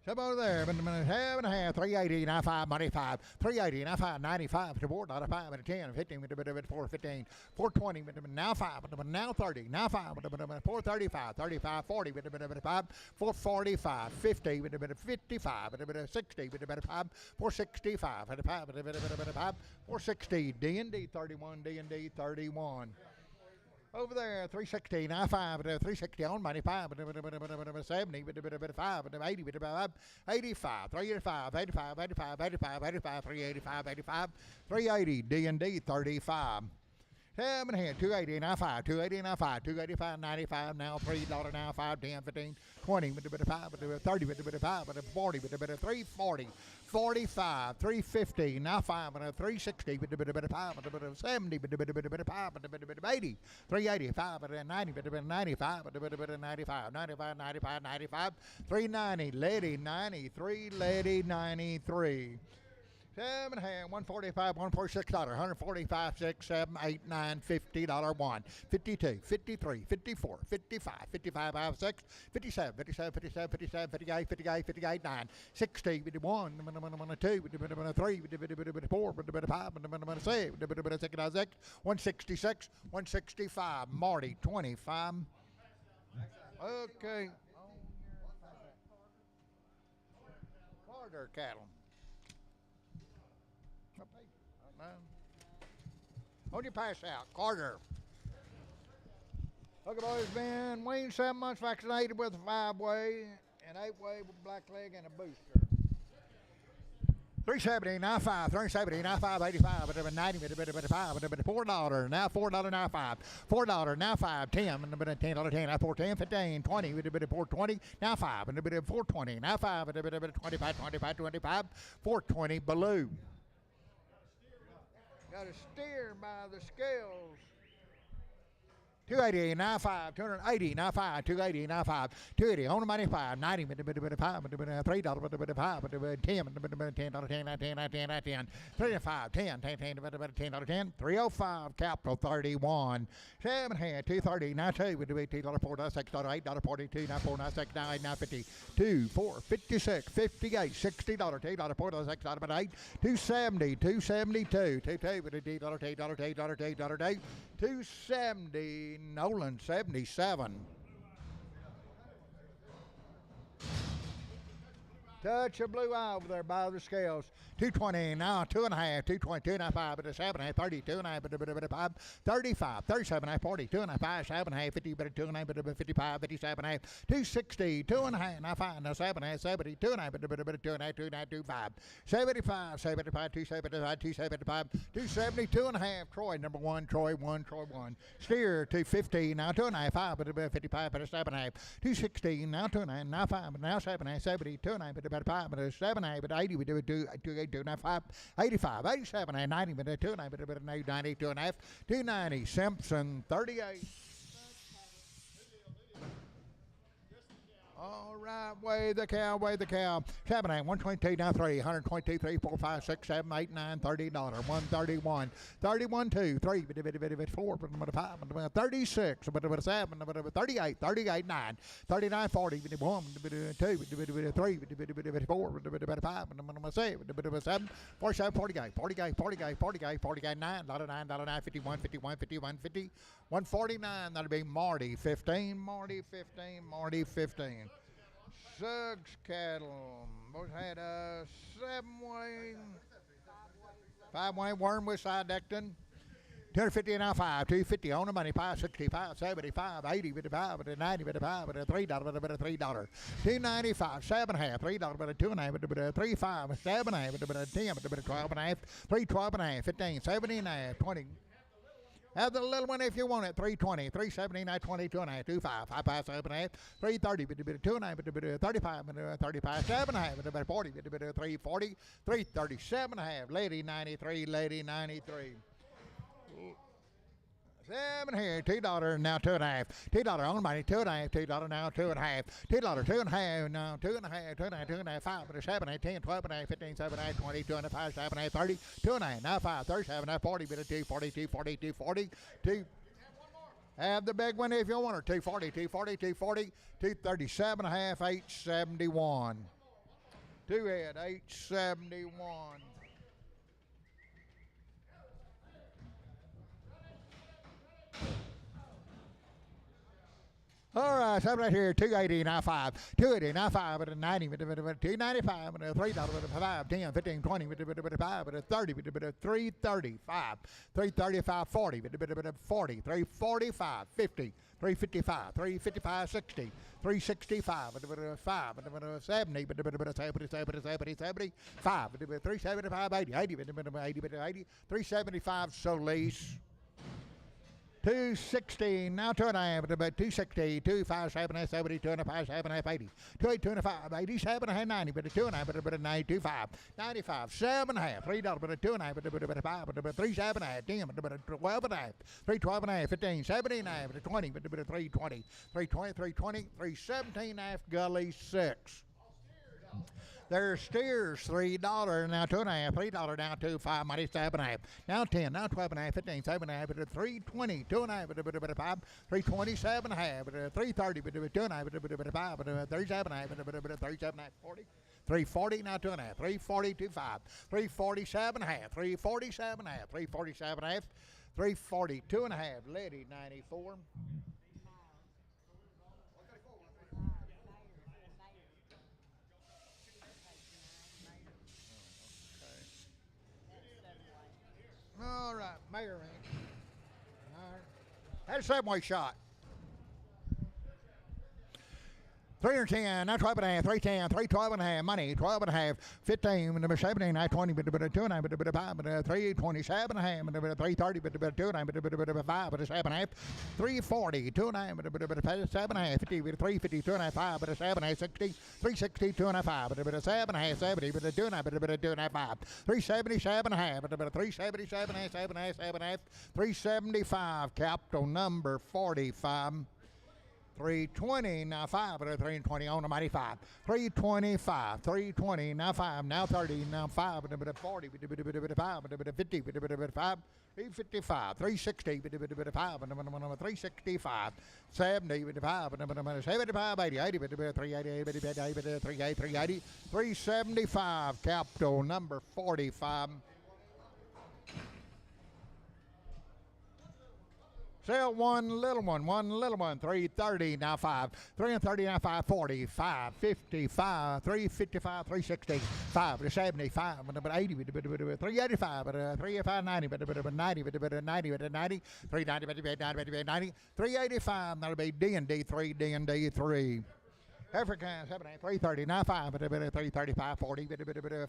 C: Come over there, 7.5, 380, now 5, money 5, 380, now 5, 95, $4, 5, 10, 15, 4, 15, 420, now 5, now 30, now 5, 435, 35, 40, 5, 445, 50, 55, 60, 5, 465, 5, 460, D&D 31, D&D 31. Over there, 360, now 5, 360 on money, 5, 70, 5, 80, 85, 385, 85, 85, 85, 85, 385, 85, 380, D&D 35. 7.5, 280, now 5, 280, now 5, 285, 95, now $3, now 5, 10, 15, 20, 5, 30, 5, 40, 340, 45, 350, now 5, 360, 5, 70, 5, 80, 380, 5, 90, 95, 95, 95, 95, 95, 390, lady 93, lady 93. 7.5, 145, $146, $145, 6, 7, 8, 9, $50, 1, 52, 53, 54, 55, 55, 5, 6, 57, 57, 57, 57, 58, 58, 58, 9, 60, 51, 2, 3, 4, 5, 6, 166, 165, Marty 25. Okay. Carter cattle. Hold your pass out, Carter. Okay, boys, been weaned 7 months, vaccinated with a 5-way and 8-way with black leg and a booster. 370, now 5, 370, now 5, 85, 90, $4, now $4, now 5, $4, now 5, 10, $10, 10, now 4, 10, 15, 20, 420, now 5, 420, now 5, 25, 25, 25, 420, Baloo. Got a steer by the scales. 280, 95, 280, 95, 280, 95, 280, on the money, 5, 90, $5, $3, $5, $10, $10, 35, 10, 10, 305, capital 31, 7 hand, 230, 92, $4, $6, $8, $42, 94, 96, 98, 950, 2, 4, 56, 58, $60, $2, $4, $6, $8, 270, 272, $2, 270, Nolan 77. Touch of blue eye over there by the scales. 220 now, 2.5, 220, 2.5, but a 7.5, 32 and a half, but a 5, 35, 37 and a half, 42 and a 5, 7.5, 50, but a 2 and a half, but a 55, 57 and a half, 260, 2 and a half, now 5, now 7.5, 70, 2 and a half, but a 2 and a half, 2 and a half, 25, 75, 75, 275, 275, 270, 2 and a half, Troy, number 1, Troy 1, Troy 1, Steer, 250, now 2 and a half, 5, but a 55, but a 7.5, 216, now 2 and a half, now 5, but now 7.5, 70, 2 and a half, but about 5, but a 7.5, but 80, we do it 2, 5, 85, 87, and 90, but a 2 and a half, but a 90, 2 and a half, 290, Simpson, 38. All right, weigh the cow, weigh the cow. 7, 8, 122, now 3, 122, 3, 4, 5, 6, 7, 8, 9, $30, 131, 31, 2, 3, 4, 5, 36, 7, 38, 38, 9, 39, 40, 1, 2, 3, 4, 5, 7, 47, 48, 48, 48, 48, 49, 9, 9, 51, 51, 51, 50, 149, that'll be Marty, 15, Marty, 15, Marty, 15. Suggs cattle, both had a 7-way, 5-way Wormwood side Decton. 250 and now 5, 250 on the money, 5, 65, 75, 80, 55, 90, 55, $3, $3, 295, 7.5, $3, $2.5, 3, 5, 7.5, 10, 12 and a half, 3, 12 and a half, 15, 70 and a half, 20. Have the little one if you want it. 320, 379, 22 and a half, 25, 5, 5, 7 and a half, 330, 2 and a half, 35, 35, 7 and a half, 40, 340, 337 and a half, lady 93, lady 93. 7 here, $2 now 2 and a half, $2 on the money, 2 and a half, $2 now 2 and a half, $2, 2 and a half, now 2 and a half, 2 and a half, 2 and a half, 5, 7, 8, 10, 12 and a half, 15, 7 and a half, 20, 2 and a half, 7 and a half, 30, 2 and a half, now 5, 37 and a half, 40, 42, 42, 42. Have the big one if you want her, 240, 240, 240, 237 and a half, 871. 2 head, 871. All right, so right here, 280, now 5, 280, now 5, but a 90, 295, but a $3, but a 5, 10, 15, 20, but a 5, but a 30, but a 335, 335, 40, but a 40, 345, 50, 355, 355, 60, 365, but a 5, but a 70, but a 70, 75, but a 375, 80, 80, but a 80, 375, Solis. 260, now 2 and a half, about 260, 257, 70, 2 and a half, 7 and a half, 80, 28, 2 and a half, 87 and a half, 90, but a 2 and a half, but a 95, 95, 7 and a half, $3, but a 2 and a half, but a 5, but a 3, 7 and a half, 10, but a 12 and a half, 3, 12 and a half, 15, 17 and a half, but a 20, but a 320, 320, 320, 317 and a half, Gully 6. There's steers, $3, now 2 and a half, $3, now 2, 5, money 7 and a half, now 10, now 12 and a half, 15, 7 and a half, but a 320, 2 and a half, but a 5, 327 and a half, but a 330, but a 2 and a half, but a 5, but a 37 and a half, but a 37 and a half, 40, 340, now 2 and a half, 340, 25, 347 and a half, 347 and a half, 347 and a half, 342 and a half, lady 94. All right, Mayor Ranch. All right. Had a 7-way shot. 310, now 12 and a half, 310, 312 and a half, money, 12 and a half, 15, number 17, 20, but a 2 and a half, but a 5, but a 327 and a half, but a 330, but a 2 and a half, but a 5, but a 7 and a half, 340, 2 and a half, but a 7 and a half, 50, but a 350, 2 and a half, 5, but a 7 and a half, 60, 360, 2 and a half, 5, but a 7 and a half, 70, but a 2 and a half, but a 2 and a half, 5, 377 and a half, but a 377 and a half, 7 and a half, 7 and a half, 375, capital number 45. 320, now 5, but a 320 on the mighty 5. 325, 320, now 5, now 30, now 5, but a 40, but a 5, but a 50, but a 5, 355, 360, but a 5, but a 365, 70, but a 5, but a 75, 80, 80, but a 380, but a 380, 380, 375, capital number 45. Sell one little one, 330, now 5, 330, now 5, 40, 5, 55, 355, 360, 5, 75, 80, 385, 385, 90, 90, 90, 90, 390, 90, 385, that'll be D&D 3, D&D 3. African 7, 330, now 5, 335, 40,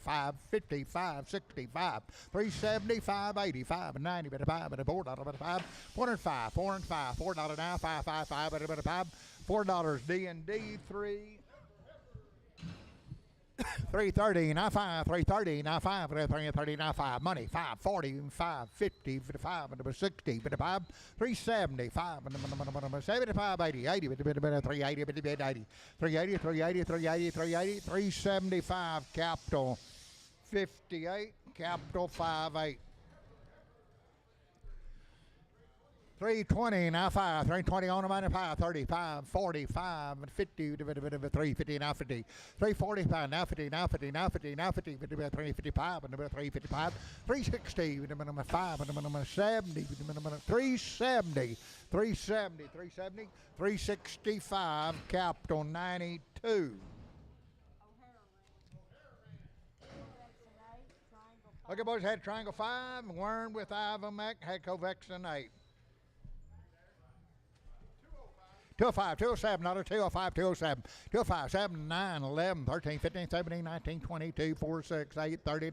C: 5, 55, 65, 375, 85, 90, $5, $4, 405, 405, $4 now, 5, 5, 5, $5, $4 D&D 3. 330, now 5, 330, now 5, 330, now 5, money, 5, 40, 5, 50, 55, 60, 5, 370, 5, 75, 80, 80, 380, 80, 380, 380, 380, 380, 375, capital 58, capital 58. 320, now 5, 320 on the money, 5, 35, 45, 50, 350, now 50, 345, now 50, now 50, now 50, now 50, 355, 355, 360, 5, 70, 370, 370, 370, 365, capital 92. Okay, boys, had triangle 5, worm with Ivomec, had Covexin 8. 205, 207, another 205, 207, 205, 7, 9, 11, 13, 15, 17, 19, 22, 4, 6, 8, $30, 2,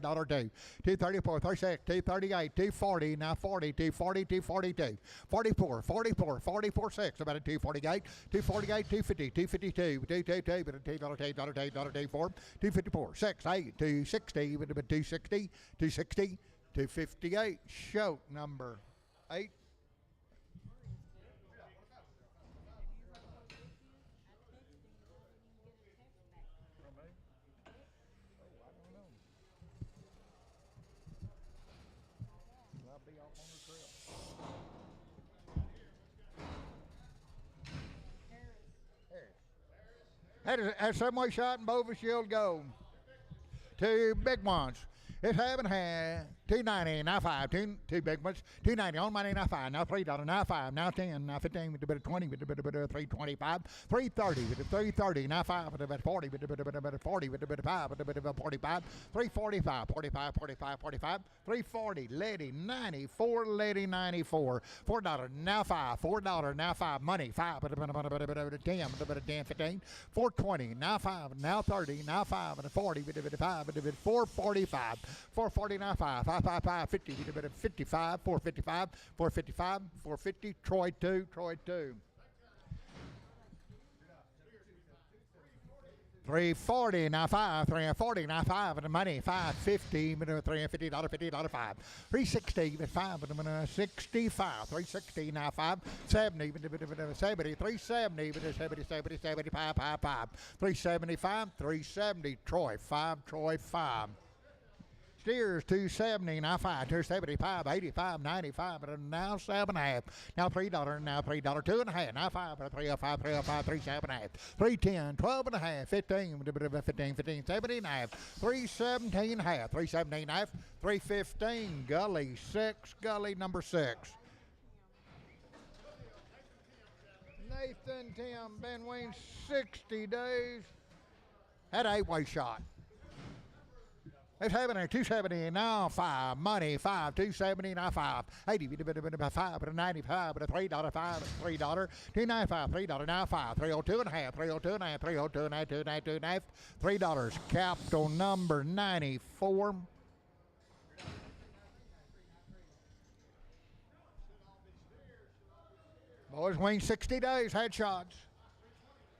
C: 234, 36, 238, 240, now 40, 240, 242, 44, 44, 44, 6, about a 248, 248, 250, 252, 222, but a $2, 4, 254, 6, 8, 260, but a 260, 260, 258, show number 8. Had some way shot and Bova Shield go. 2 big ones. It's having had 290, now 5, two big ones, 290 on money, now 5, now $3, now 5, now 10, now 15, with a bit of 20, with a bit of 325, 330, with a 330, now 5, with a bit of 40, with a bit of 40, with a bit of 5, with a bit of 45, 345, 45, 45, 45, 340, lady 94, lady 94, $4, now 5, $4, now 5, money, 5, with a bit of 10, with a bit of 10, 15, 420, now 5, now 30, now 5, with a 40, with a bit of 5, with a bit of 445, 440, now 5, 555, 50, with a bit of 55, 455, 455, 450, Troy 2, Troy 2. 340, now 5, 340, now 5, and the money, 550, $350, $50, 5. 360, with 5, and 65, 360, now 5, 70, 70, 370, 70, 70, 75, 5, 5. 375, 370, Troy 5, Troy 5. Steers 270, now 5, 275, 85, 95, but now 7.5. Now $3, now $3, 2.5, now 5, 305, 305, 37.5, 310, 12.5, 15, 15, 15, 17.5, 317.5, 317.5, 315, Gully 6, Gully number 6. Nathan Tim, Ben Wayne, 60 days. Had an 8-way shot. It's happening. 270 now 5. Money 5. 270 now 5. 80 5 but a 95 but a $3 5 $3 $295 $3 now 5 302 and a half 302 and a half 302 and a half 292 and a half $3 capital number 94. Boys win 60 days headshots.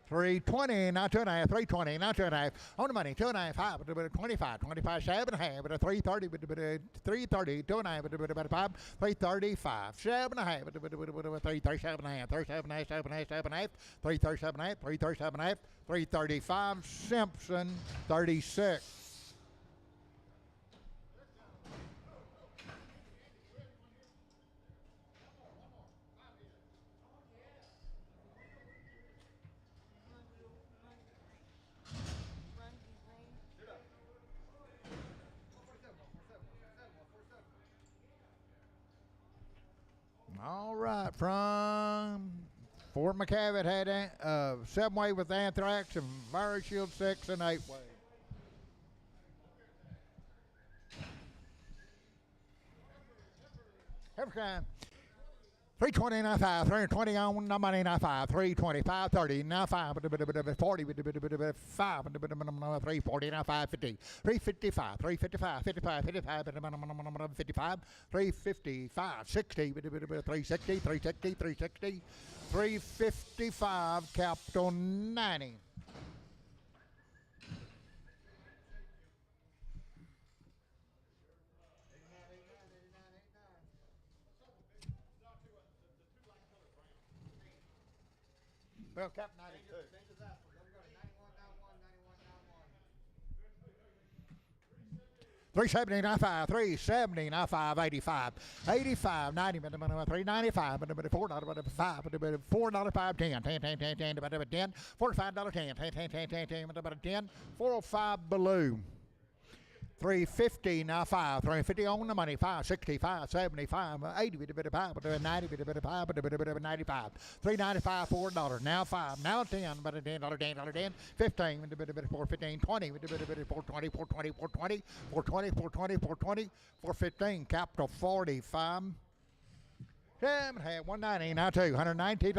C: 320, now 2.5, 320, now 2.5. On the money, 2.5, 5, but a 25, 25, 7.5, but a 330, but a 330, 2.5, but a 5, 335, 7.5, but a 337.5, 37.5, 7.5, 7.5, 337.5, 337.5, 335, Simpson, 36. All right, from Fort McCavitt had Subway with Anthrax and Fire Shield 6 and 8-way. Every time. 320 now 5, 320 on the money now 5, 325, 30 now 5, 40, 5, 340 now 550, 355, 355, 55, 55, 55, 355, 60, 360, 360, 360, 355, capital 90. Well, cap 92. 370 now 5, 370 now 5, 85, 85, 90, 395, $4, 5, $4, 5, 10, 10, 10, 10, 10, 10, $45, 10, 10, 10, 10, 10, 10, 10, 405 below. 350 now 5, 350 on the money 5, 65, 75, 80, 5, 90, 5, 95, 395, $4 now 5, now 10, but a $10, 10, 15, 415, 20, 420, 420, 420, 420, 420, 420, 415, capital 45. 190 now 2, $192, 2,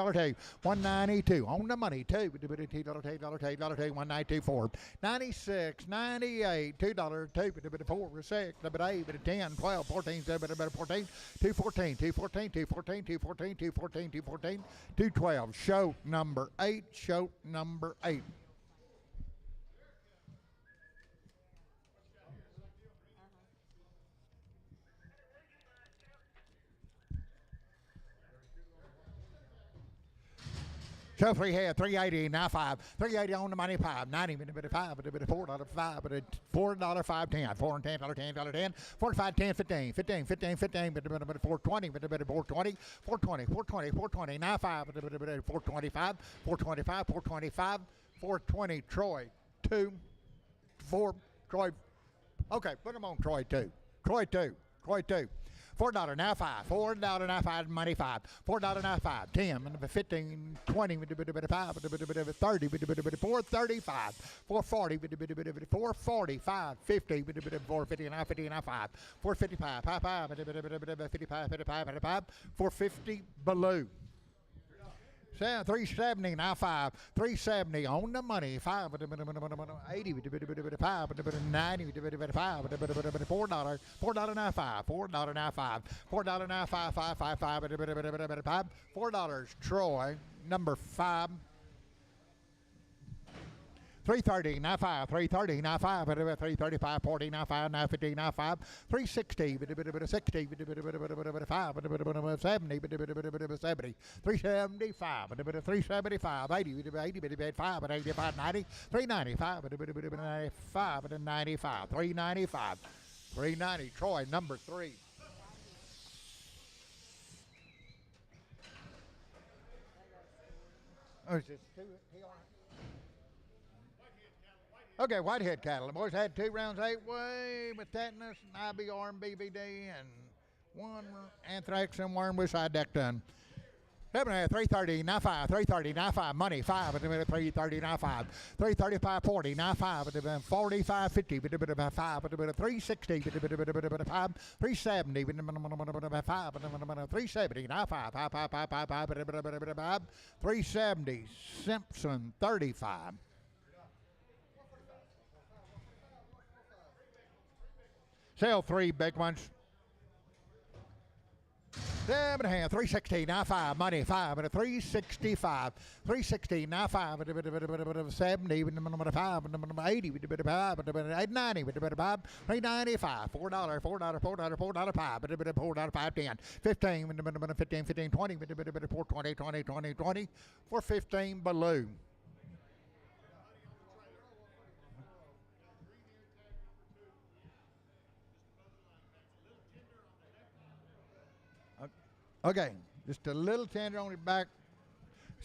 C: 192 on the money 2, $192 4, 96, 98, $2, 2, 4, 6, 8, 10, 12, 14, 14, 214, 214, 214, 214, 214, 214, 212. Show number 8, show number 8. Show 3 head, 380, now 5, 380 on the money 5, 90, $5, $4, 5, $4, 5, 10, $4 and $10, $10, 10, 45, 10, 15, 15, 15, 15, 420, 420, 420, 420, 420, now 5, 425, 425, 425, 420, Troy, 2, 4, Troy, okay, put them on Troy 2, Troy 2, Troy 2. $4 now 5, $4 now 5, money 5, $4 now 5, 10, 15, 20, 5, 30, 435, 440, 445, 50, 450 now 50 now 5, 455, 55, 55, 450 below. 370 now 5, 370 on the money 5, 80, 5, 90, $4, $4 now 5, $4 now 5, $4 now 5, 5, 5, 5, $4, Troy, number 5. 330 now 5, 330 now 5, 335, 40 now 5, now 50 now 5, 360, 60, 5, 70, 70, 375, 375, 80, 85, 85, 90, 395, 95, 95, 395, 390, Troy, number 3. Oh, is this 2? Okay, Whitehead cattle. The boys had 2 rounds 8-way with tetanus, and IBR and BVD, and 1 anthrax and worm with side deck done. 330, 95, 330, 95, money, 5, 330, 95, 335, 40, 95, 45, 50, 5, 360, 5, 370, 5, 370, 95, 370, Simpson, 35. Sell 3 big ones. 360, 95, money, 5, 365, 360, 95, 70, 5, 80, 90, 395, $4, $4, 5, 10, 15, 15, 20, 20, 20, 20, 20, for 15 below. Okay, just a little tender on the back.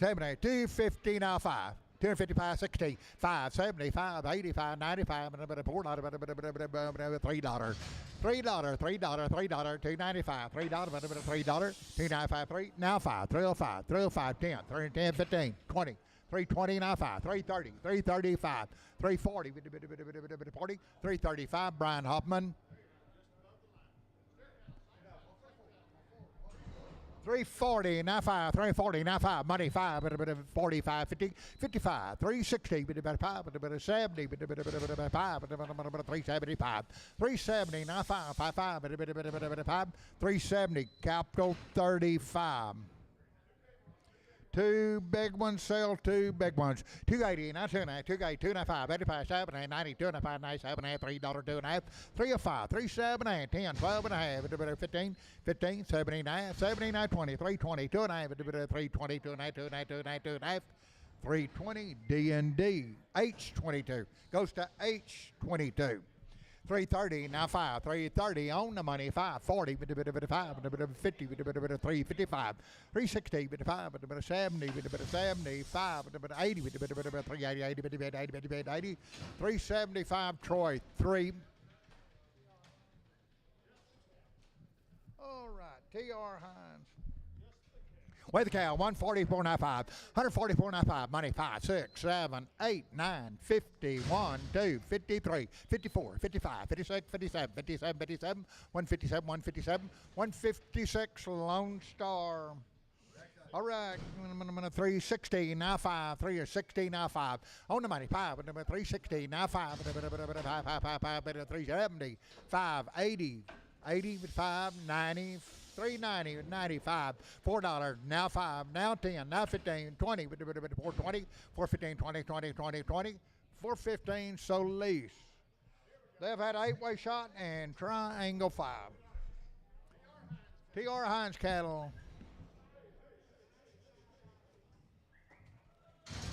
C: 250 now 5. 255, 60, 5, 75, 85, 95, $4, $3, $3, $295, $3, $295, 3, now 5, 305, 305, 10, 10, 15, 20, 320 now 5, 330, 335, 340, 40, 335, Brian Hoffman. 340, 95, 340, 95, money 5, 45, 50, 55, 360, 5, 70, 5, 375, 370, 95, 55, 370, capital 35. 2 big ones, sell 2 big ones. 280, 290, 280, 295, 85, 7, 90, 295, 97, $3, 2.5, 305, 378, 10, 12 and a half, 15, 15, 79, 79, 20, 320, 2.5, 320, 2.5, 2.5, 2.5, 2.5, 320, D&D, H22, goes to H22. 330, now 5, 330 on the money, 540, 50, 355, 360, 5, 70, 75, 80, 380, 375, Troy, 3. All right, T.R. Hines. Weigh the cow, 144.95, 144.95, money 5, 6, 7, 8, 9, 50, 1, 2, 53, 54, 55, 56, 57, 57, 57, 157, 157, 156, Lone Star. All right, 360, now 5, 360, now 5, on the money, 5, 360, now 5, 370, 5, 80, 85, 90, 390, 95, $4, now 5, now 10, now 15, 20, 420, 415, 20, 20, 20, 20, 415, Solis. They've had 8-way shot and triangle 5. T.R. Hines cattle.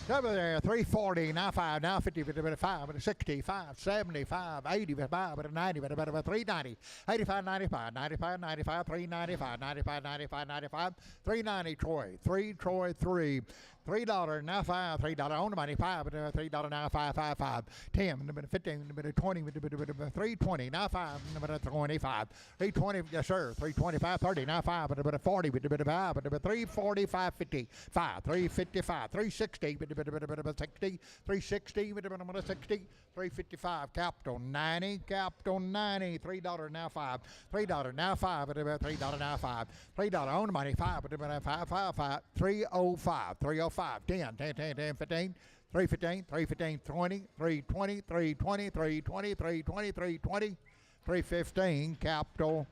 C: Over there, 340, now 5, now 50, 55, 65, 75, 85, 90, 390, 85, 95, 95, 95, 395, 95, 95, 95, 390, Troy, 3, Troy, 3. $3, now 5, $3 on the money, 5, $3 now 5, 5, 5, 10, 15, 20, 320, now 5, 25, 320, yes sir, 325, 30, now 5, 40, 345, 50, 5, 355, 360, 60, 360, 60, 355, capital 90, capital 90, $3 now 5, $3 now 5, $3 now 5, $3 on the money, 5, 5, 5, 5, 305, 305, 10, 10, 10, 10, 15, 315, 315, 20, 320, 320, 320, 320, 320, 315, capital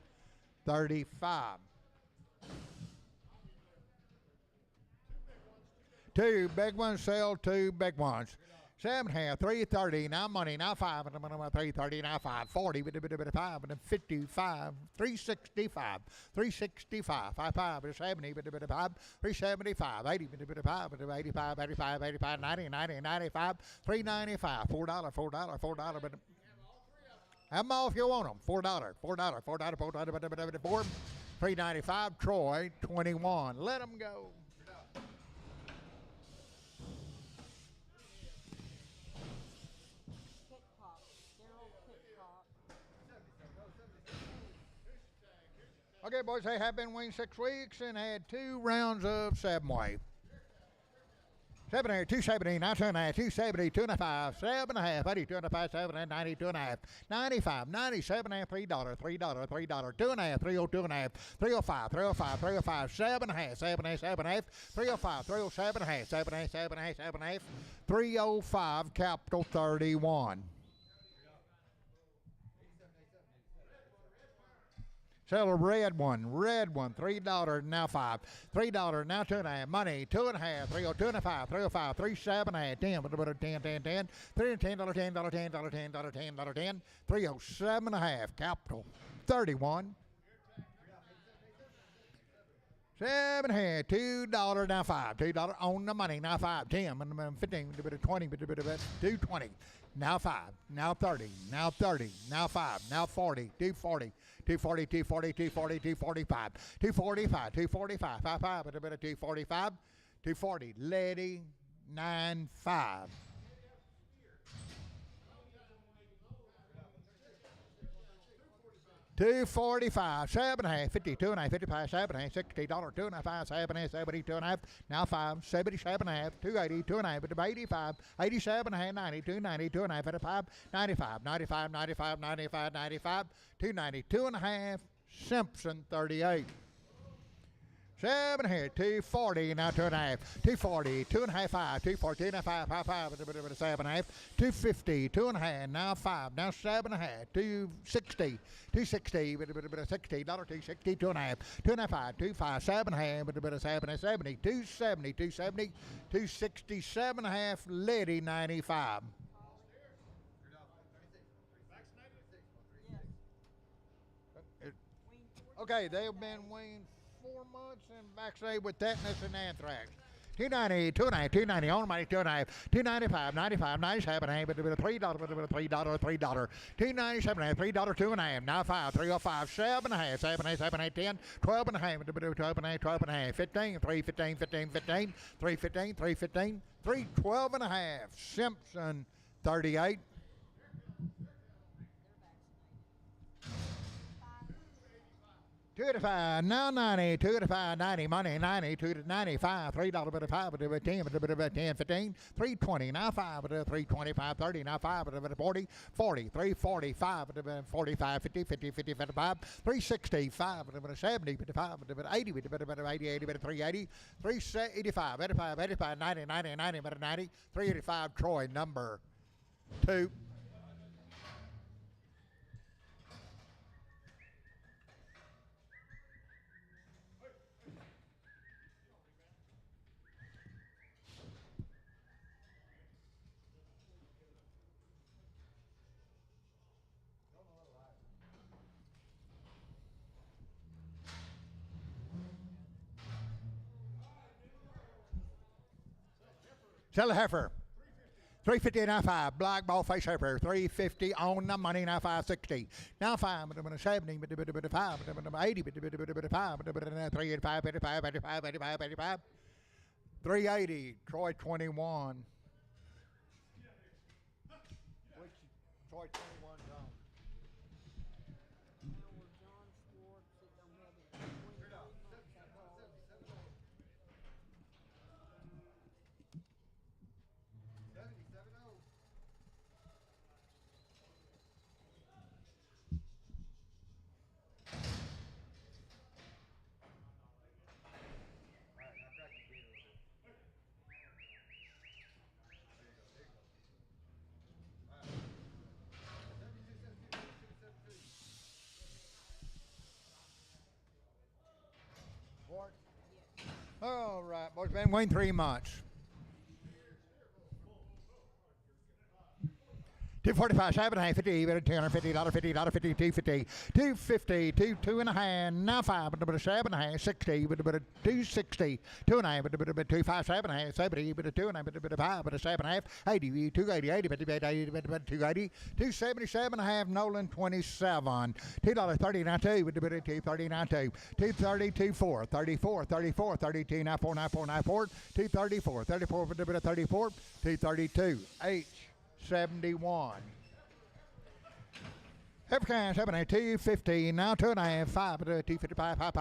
C: 35. 2 big ones, sell 2 big ones. 7.5, 330, now money, now 5, 330, now 5, 40, 55, 55, 365, 365, 55, 70, 55, 375, 80, 55, 85, 85, 85, 90, 90, 95, 395, $4, $4, but have them all if you want them. $4, $4, $4, $4, 395, Troy, 21. Let them go. Okay, boys, they have been weaned 6 weeks and had 2 rounds of 7 weight. 70, 270, 9, 2.5, 270, 2.5, 7.5, 80, 2.5, 7, 90, 2.5, 95, 97, $3, $3, $3, 2.5, 302.5, 305, 305, 305, 7.5, 7.5, 7.5, 305, 307.5, 7.5, 7.5, 7.5, 305, capital 31. Sell a red one, $3, now 5, $3, now 2.5, money, 2.5, 302.5, 305, 37.5, 10, 10, 10, 10, $310, $10, $10, $10, $10, 10, 307.5, capital 31. 7.5, $2, now 5, $2 on the money, now 5, 10, 15, 20, 220, now 5, now 30, now 30, now 5, now 40, 240, 240, 240, 240, 245, 245, 245, 55, 245, 240, lady, 9.5. $245, 7.5, 50, 2.5, 55, 7.5, $60, 2.5, 7.5, 70, 2.5, now 5, 77.5, 280, 2.5, 85, 87.5, 90, 290, 2.5, 85, 95, 95, 95, 95, 95, 290, 2.5, Simpson 38. 7 here, 240, now 2.5, 240, 2.5, 5, 240, 2.5, 5, 5, 7.5, 250, 2.5, now 5, now 7.5, 260, 260, $60, 260, 2.5, 2.5, 2.5, 7.5, 7, 70, 270, 270, 260, 7.5, Liddy 95. Okay, they've been weaned 4 months and vaccinated with tetanus and anthrax. 290, 290, 290, on money, 2.5, 295, 95, 97, $3, $3, $3, 297, $3, 2.5, now 5, 305, 7.5, 7, 7, 10, 12.5, 12.5, 12.5, 15, 3, 15, 15, 15, 3, 15, 3, 15, 3, 12.5, Simpson 38. Two to 5, now 90, 2 to 5, 90, money, 90, 2 to 95, $3, bit of 5, bit of 10, bit of 10, 15, 320, now 5, bit of 325, 30, now 5, bit of 40, 40, 345, bit of 45, 50, 50, 50, 55, 365, bit of 70, bit of 5, bit of 80, bit of 80, 80, bit of 380, 385, 85, 85, 90, 90, 90, bit of 90, 385, Troy, number 2. Sell the heifer. 350 now 5, black ball face heifer, 350 on the money, now 560. Now 5, 70, 5, 80, 5, 385, 85, 85, 85, 85, 380, Troy 21. Which Troy 21 zone? All right, boys, been waiting 3 months. 245, 7.5, 50, $250, $50, 50, 250, 250, 2.5, now 5, 7.5, 60, 260, 2.5, 2.5, 7.5, 70, 2.5, 5, 7.5, 80, 280, 80, 280, 277.5, Nolan 27, $2.30, now 2, 230, now 2, 230, 24, 34, 34, 32, now 4, now 4, now 4, 234, 34, 34, 232, H. 71. Every kind, 7, 250, now 2.5, 5, 255, 5,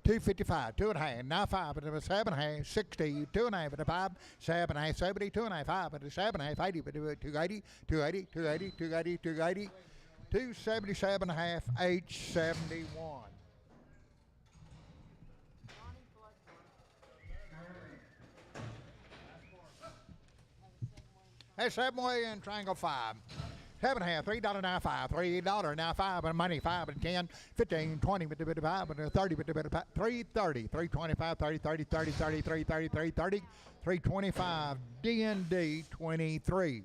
C: 255, 2.5, now 5, 7.5, 60, 2.5, 5, 7.5, 70, 2.5, 5, 7.5, 80, 280, 280, 280, 280, 280, 277.5, 871. That's 7 way in triangle 5. 7.5, $3.95, $3 now 5 and money 5 and 10, 15, 20 with the bit of 5 and 30 with the bit of 330, 325, 30, 30, 30, 30, 30, 30, 30, 30, 325, D&D 23.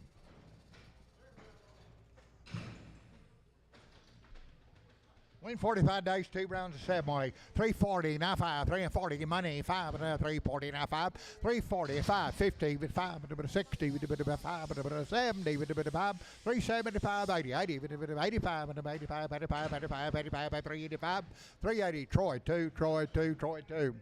C: Win 45 days, 2 rounds of 7 way. 340, now 5, 340, money 5, and 340, now 5, 340, 550 with 5, with 60 with a bit of 5, with 70 with a bit of 5, 375, 80, 80 with a bit of 85, and 85, 85, 85, 85, 385, 380, Troy 2, Troy 2, Troy 2.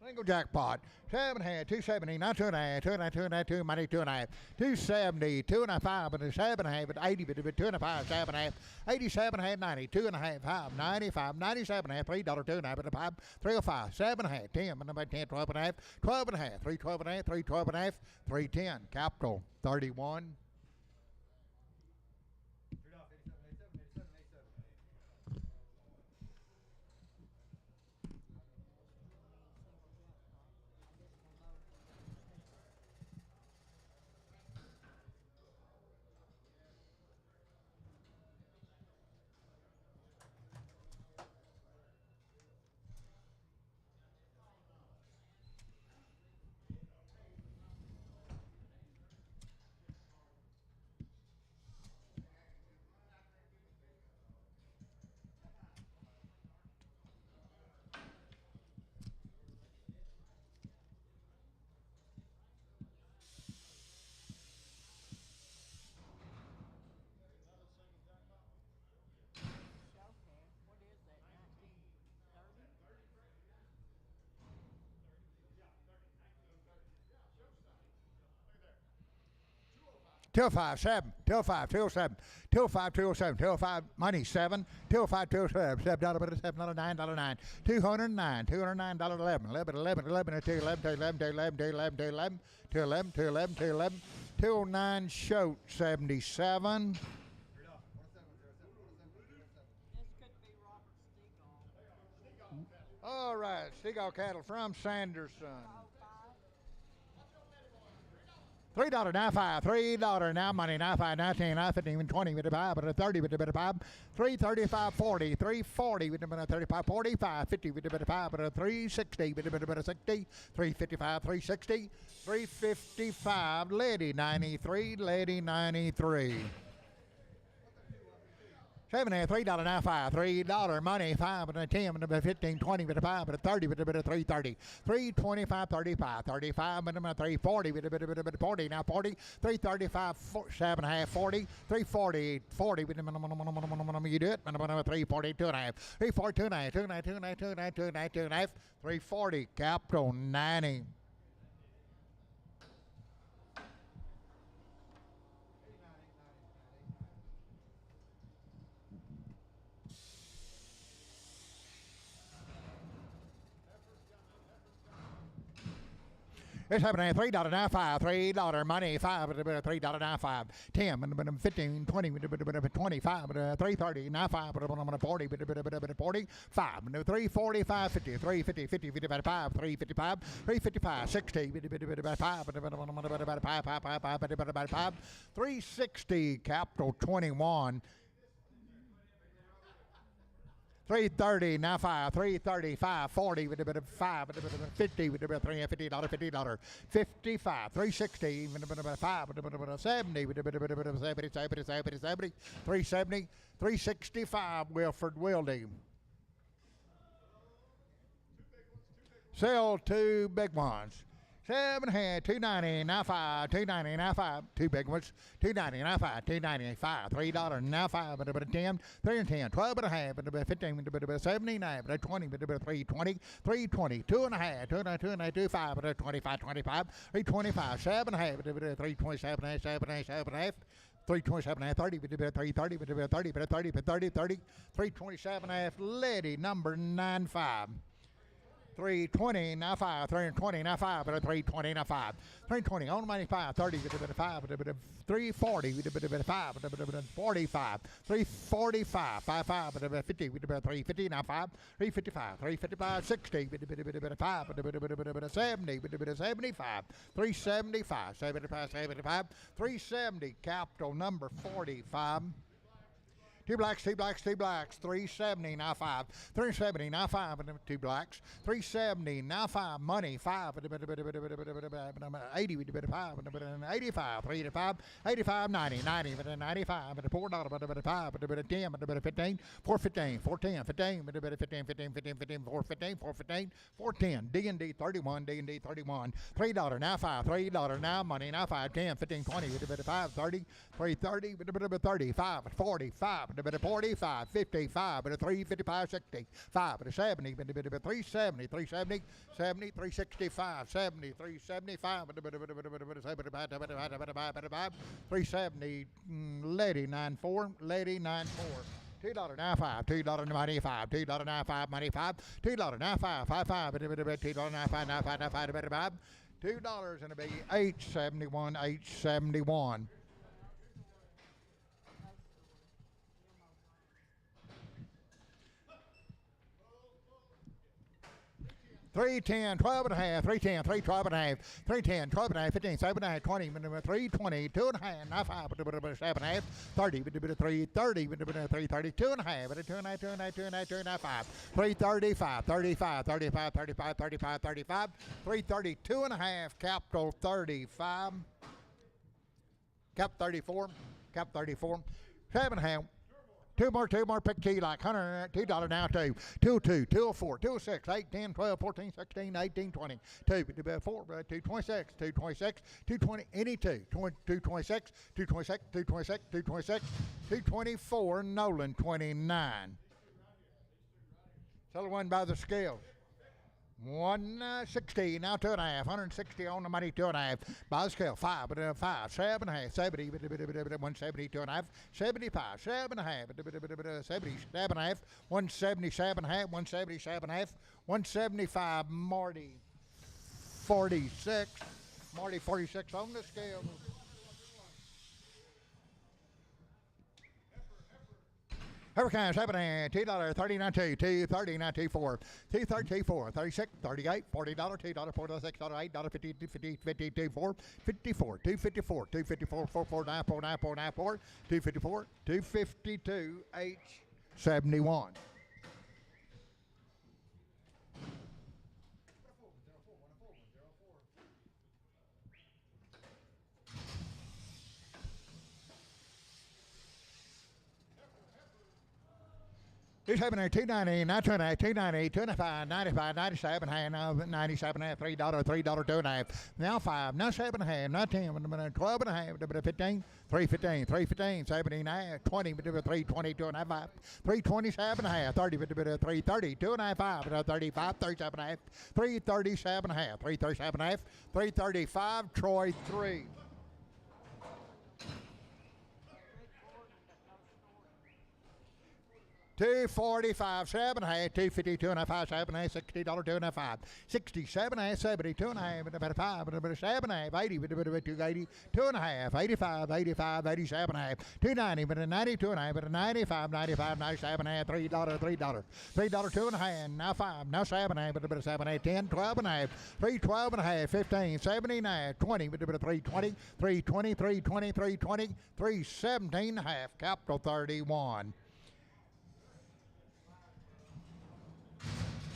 C: Single jackpot. 7.5, 270, not 2.5, 2.5, 2.5, 2 money, 2.5, 270, 2.5, and 7.5, and 80, but 2.5, 7.5, 87.5, 90, 2.5, 5, 95, 97.5, $3, 2.5, and 5, 305, 7.5, 10, and about 10, 12.5, 12.5, 312.5, 312.5, 310, capital 31.
B: What is that, 1930?
C: 205, 7, 205, 207, 205, 207, 205, money 7, 205, 207, $7, $7, $9, 209, $209, 11, 11, 11, 11, 2, 11, 2, 11, 2, 11, 2, 11, 2, 11, 2, 11, 2, 11, 2, 11, 209, shoat 77.
B: This could be Robert Stegall.
C: All right, Seagull cattle from Sanderson. 3 now 5, $3 now money, now 5, now 10, now 15, 20 with a 5, but a 30 with a bit of 5, 335, 40, 340 with a bit of 35, 45, 50 with a bit of 5, but a 360 with a bit of 60, 355, 360, 355, Lady 93, Lady 93. 7 $3 now 5, $3 money 5 and a 10 and a 15, 20 with a 5 and a 30 with a bit of 330, 325, 35, 35 and a 340 with a bit of 40 now 40, 335, 7.5, 40, 340, 40 with a minimum you do it, 340, 2.5, 340, 2.5, 2.5, 2.5, 2.5, 2.5, 2.5, 340, capital 90. It's happening $3 now 5, $3 money 5 with a bit of $3 now 5, 10 and a bit of 15, 20 with a bit of 25 with a 330 now 5 with a bit of 40 with a bit of 40, 5 and a 345, 50, 350, 50 with about 5, 355, 355, 60 with a bit of 5 with a bit of 5, 5, 5, 5 with a bit of 5, 360 capital 21. 330 now 5, 335, 40 with a bit of 5, with a bit of 50 with a bit of $50, $50, 55, 360 with a bit of 5, with a bit of 70 with a bit of 70, 70, 70, 70, 370, 365 Wilford Wildy. Sell 2 big ones. 7 head, 290 now 5, 290 now 5, 2 big ones, 290 now 5, 295, $3 now 5, but a bit of 10, 3 and 10, 12 and a half, but a bit of 15, but a bit of 79, but a 20, but a bit of 320, 320, 2 and a half, 2 and a half, 2 and a half, 25, but a 25, 25, 325, 7 and a half, but a bit of 327, 7 and a half, 7 and a half, 327 half, 30, 330, 30, 30, 327 half, lady number 95. 320, now 5, 320, now 5, but a 320, now 5. 320, on the money, 5, 30, 5, 340, 5, 45, 345, 55, 50, 350, now 5, 355, 355, 60, 5, 70, 75, 375, 75, 75, 370, capital number 45. Two blacks, 370, now 5. 370, now 5, 2 blacks. 370, now 5, money, 5, 80, 5, 85, 385, 85, 90, 90, 95, $4, 5, 10, 15, 415, 410, 15, 15, 15, 15, 15, 415, 415, 410, D&D 31, D&D 31, $3, now 5, $3, now money, now 5, 10, 15, 20, 5, 30, 330, 35, 45, 45, 55, 355, 60, 5, 70, 370, 370, 70, 365, 70, 375, 370, lady 94, lady 94. $2 now 5, $2 money 5, $2 now 5, money 5, $2 now 5, 5, $2 now 5, now 5, now 5, $2 and it'll be 871, 871. 310, 12 and a half, 310, 312 and a half, 310, 12 and a half, 15, 7 and a half, 20, 320, 2 and a half, now 5, 7 and a half, 30, 330, 330, 2 and a half, 2 and a half, 2 and a half, 2 and a half, 2 and a half, 5, 335, 35, 35, 35, 35, 35, 330, 2 and a half, capital 35, cap 34, cap 34, 7 and a half. Two more, pick key like $2 now, 2, 2, 204, 206, 8, 10, 12, 14, 16, 18, 20, 2, 4, 226, 226, 220, any 2, 226, 226, 226, 226, 224, Nolan 29. Tell one by the scales. 160, now 2 and a half, 160 on the money, 2 and a half, by the scale, 5, 5, 7 and a half, 70, 170, 2 and a half, 75, 7 and a half, 77 and a half, 177 and a half, 177 and a half, 175, Marty 46, Marty 46 on the scale. Hurricane 7 and $2, 39, 2, 239, 24, 234, 36, 38, $40, $2, 46, $8, 50, 50, 52, 4, 54, 254, 254, 449, 49, 494, 254, 252, H 71. He's having a 290, not 290, 290, 295, 95, 97, now 97 and a half, $3, $3, 2 and a half, now 5, now 7 and a half, now 10, 12 and a half, 15, 315, 315, 17 and a half, 20, 320, 2 and a half, 5, 327 and a half, 30, 330, 2 and a half, 5, 35, 37 and a half, 337 and a half, 337 and a half, 335, Troy 3. $245, 7 and a half, 252 and a half, 7 and a half, $60, 2 and a half, 5, 67 and a half, 72 and a half, about 5, 7 and a half, 80, 280, 2 and a half, 85, 85, 87 and a half, 290, 92 and a half, 95, 95, 97 and a half, $3, $3, $3, 2 and a half, now 5, now 7 and a half, 7 and a half, 10, 12 and a half, 312 and a half, 15, 70 and a half, 20, 320, 320, 320, 320, 317 and a half, capital 31.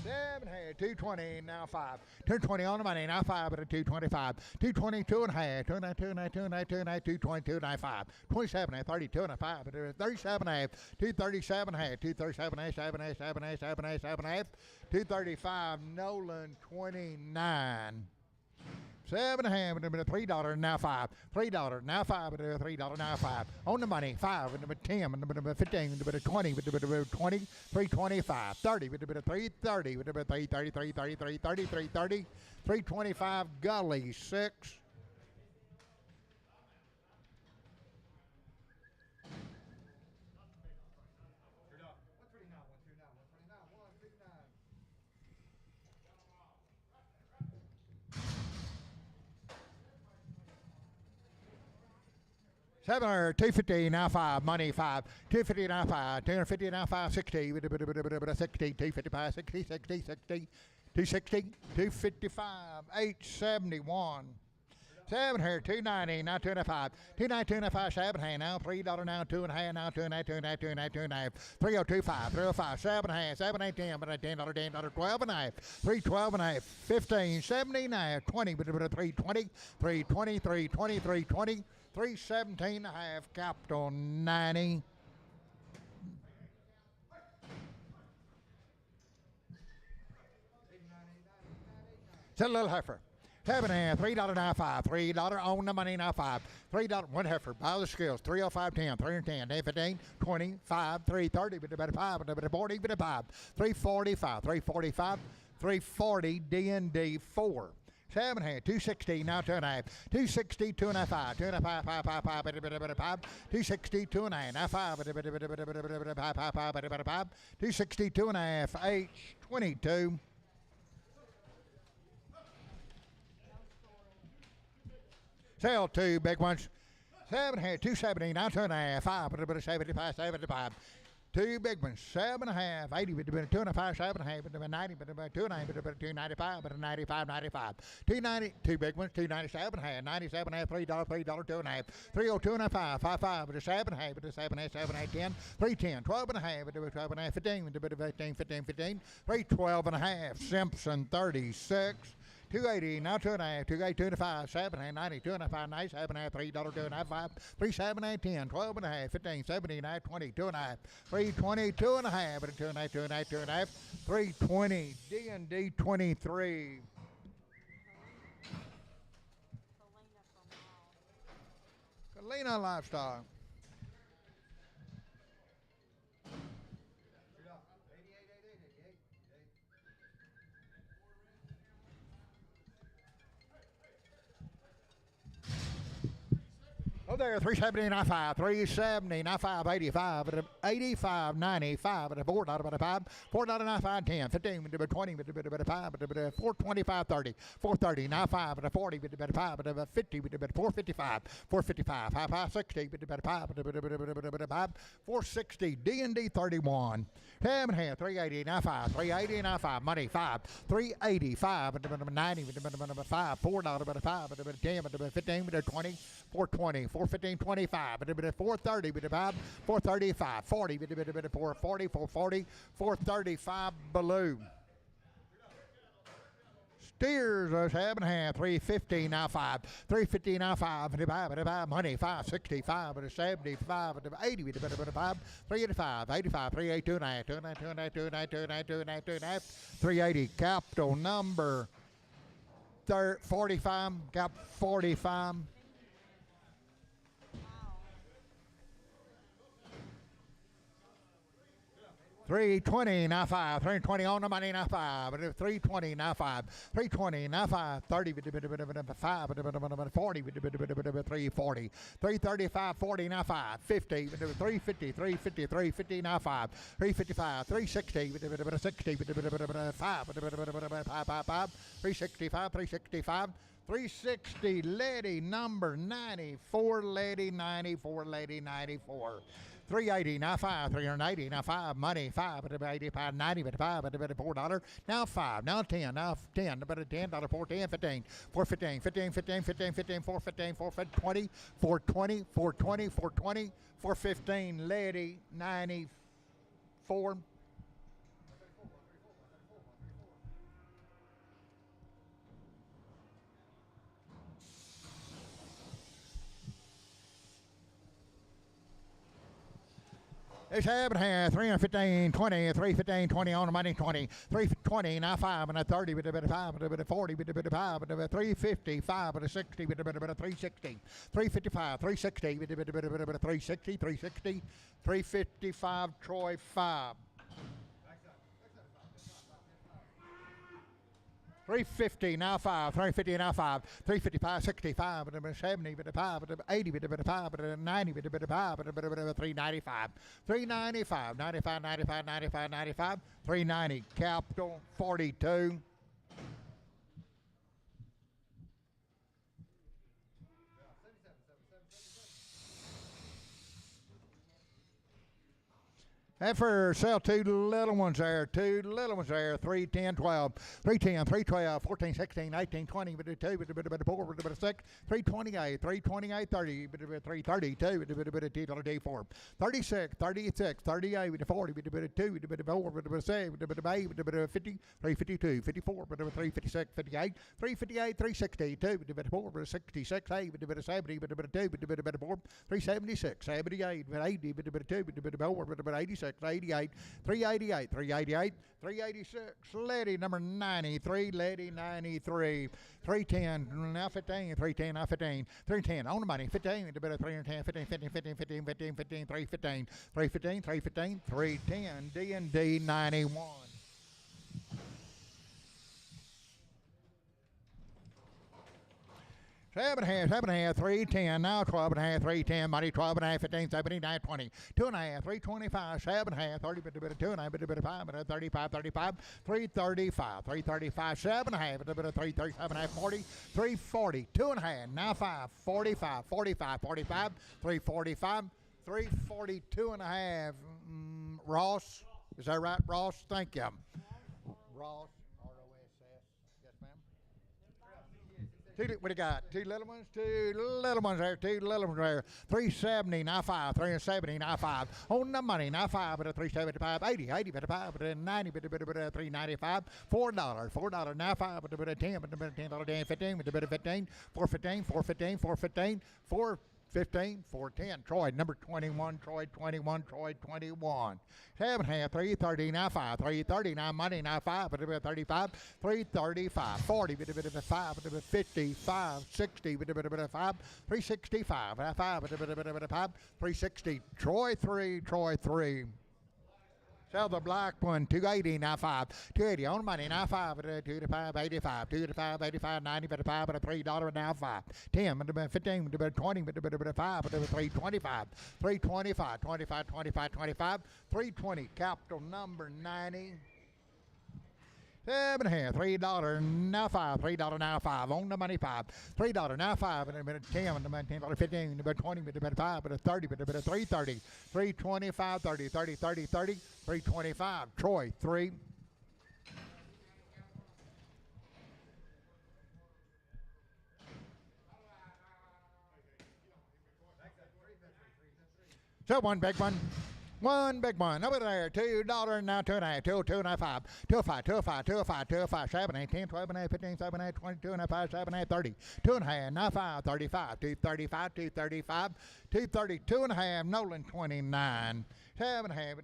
C: 7 had 220, now 5. 220 on the money, now 5 at a 225. 222 and a half, 2 and a half, 2 and a half, 2 and a half, 2 and a half, 222 and a half, 5. 27 and a half, 32 and a 5, 37 and a half, 237 and a half, 237 and a half, 7 and a half, 7 and a half, 7 and a half, 7 and a half, 235, Nolan 29. 7 and a half, $3, now 5. $3, now 5, $3, now 5. On the money, 5, 10, 15, 20, 20, 325, 30, 330, 330, 330, 330, 330, 325, Gully 6. 700, 250, now 5, money 5, 250, now 5, 250, now 5, 60, 60, 255, 60, 60, 60, 260, 255, 871. 700, 290, now 205, 290, 205, 7 now $3 now, 2.5 now, 2.5, 2.5, 2.5, 2.5, 3025, 305, 7.5, 7, 8, 10, but $10, $10, 12.5, 312.5, 15, 79, 20, but 320, 320, 320, 320, 317.5, capital 90. It's a little heifer. 7.5, $3.95, $3 on the money now 5, $3 one heifer by the scales 305 10, 310, 15, 25, 330, but about 5, but about 40, but 5, 345, 345, 340, D&D 4. 7.5, 260, now 2.5, 260, 2.5, 2.5, 5, 5, 5, 5, 5, 260, 2.5, now 5, 5, 260, 2.5, H 22. Sell 2 big ones. 7.5, 270, now 2.5, 5, 75, 75. 2 big ones, 7.5, 80, but 2.5, 7.5, but 90, but 2.9, but 295, but 95, 95. 290, 2 big ones, 297.5, 97.5, $3, $3, 2.5, 302.5, 55, but 7.5, but 7.5, 7.5, 10, 310, 12.5, but 12.5, 15, but 15, 15, 15, 312.5, Simpson 36. 280, now 2.5, 280, 2.5, 7.5, 90, 2.5, 90, 7.5, $3, 2.5, 3, 7.5, 10, 12.5, 15, 79, 20, 2.5, 320, 2.5, but 2.5, 2.5, 2.5, 320, D&D 23. Kalina Livestock. Oh, there, 370, 95, 370, 95, 85, 85, 95, $4.95, $4.95, 10, 15, 20, 5, 425, 30, 430, 95, 40, 5, 50, 455, 455, 5, 60, 5, 460, D&D 31. 7.5, 380, 95, 380, 95, money 5, 385, 90, 5, $4, 5, 10, 15, 20, 420, 415, 25, 430, 435, 40, 440, 440, 435 below. Steers us 7.5, 350 now 5, 350 now 5, 55, money 565, 75, 80, 5, 385, 85, 382 2.5, 380 capital number 45, cap 45. 320 now 5, 320 on the money now 5, 320 now 5, 320 now 5, 30, 5, 40, 340, 335, 40 now 5, 50, 350, 350, 350 now 5, 355, 360, 60, 5, 365, 365, 360, lady number 94, lady 94, lady 94. 380, now 5, 380, now 5, money 5, 85, 90, 5, $4, now 5, now 10, now 10, $10, 410, 15, 415, 15, 15, 15, 15, 415, 420, 420, 420, 420, 415, lady 94. It's 315, 20, 315, 20 on the money, 20, 320, now 5, and a 30, 5, 40, 5, 350, 5, 60, 360, 355, 360, 360, 360, 355, Troy 5. 350, now 5, 350, now 5, 355, 65, 70, 5, 80, 5, 90, 5, 395, 395, 95, 95, 95, 95, 390, capital 42. And for sale, two little ones there, 3, 10, 12, 3, 10, 3, 12, 14, 16, 18, 20, but 2, but 4, but 6, 3, 28, 3, 28, 30, but 3, 32, but 2, 4, 36, 36, 38, but 40, but 2, but 4, but 7, but 8, but 50, 3, 52, 54, but 3, 56, 58, 3, 58, 3, 62, but 4, but 66, 8, but 70, but 2, but 4, 3, 76, 78, but 80, but 2, but 4, but 86, 88, 388, 388, 386, lady number 93, lady 93, 310, now 15, 310, now 15, 310, on the money, 15, a bit of 310, 15, 15, 15, 15, 15, 15, 315, 315, 315, 310, D&D 91. Seven and a half, 310, now 12 and a half, 310, money 12 and a half, 15, 17, 9, 20, 2 and a half, 325, 7 and a half, 30, bit of 2 and a half, bit of 5, bit of 35, 35, 335, 335, 7 and a half, bit of 337 and a half, 40, 340, 2 and a half, now 5, 45, 45, 45, 345, 342 and a half. Ross, is that right, Ross? Thank you. Ross. What do you got? Two little ones there, 370, now 5, 370, now 5. On the money, now 5, but a 375, 80, 80, but a 5, but a 90, but a 395, $4, now 5, but a 10, but a $10, 15, but a 15, 415, 415, 415, 415, 410. Troy, number 21, Troy 21, Troy 21. 7 and a half, 330, now 5, 330, now money, now 5, but a 35, 335, 40, but a 5, but a 55, 60, but a 5, 365, 5, but a 5, 360. Troy 3, Troy 3. Sell the black one, 280, now 5. 280 on money, now 5, 2 to 5, 85, 2 to 5, 85, 90, but a 5, but a $3, now 5. 10, but 15, but 20, but a 5, but a 325, 325, 25, 25, 25, 320, capital number 90. 7 and a half, $3, now 5, $3, now 5, on the money 5, $3, now 5, and a bit of 10, and a $10, 15, but 20, but a 5, but a 30, but a 330, 325, 30, 30, 30, 30, 325, Troy 3. So one big one. One big one over there, $2, now 2 and a half, 2, 2 and a half, 5, 2, 5, 2, 5, 2, 5, 2, 5, 7, 8, 10, 12 and a half, 15, 7 and a half, 22 and a half, 5, 7 and a half, 30, 2 and a half, now 5, 35, 235, 235, 232 and a half, Nolan 29, 7 and a half,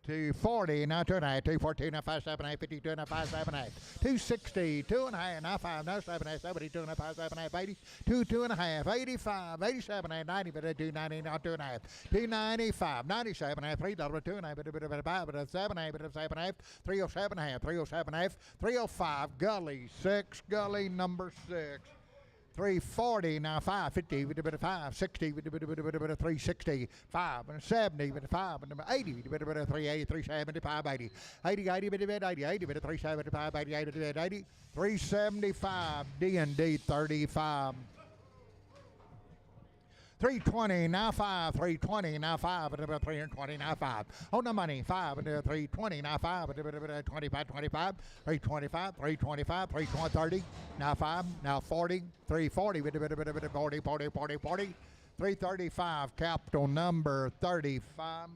C: 240, now 2 and a half, 214, now 5, 7 and a half, 52 and a half, 5, 7 and a half, 260, 2 and a half, now 5, now 7 and a half, 72 and a half, 5, 7 and a half, 80, 2, 2 and a half, 85, 87 and a half, 90, but a 290, now 2 and a half, 295, 97 and a half, $3, 2 and a half, but a 5, but a 7 and a half, but a 7 and a half, 307 and a half, 307 and a half, 305, Gully 6, Gully number 6. 340, now 550, with a bit of 560, with a bit of 360, 5 and 70, with a 5 and 80, with a bit of 380, 375, 80, 80, 80, with a bit 80, 80, with a 375, 80, 80, with a 80, 375, D&D 35. 320, now 5, 320, now 5, but about 320, now 5. On the money, 5, and 320, now 5, but about 25, 25, 325, 325, 330, now 5, now 40, 340, but about 40, 40, 40, 40, 335, capital number 35.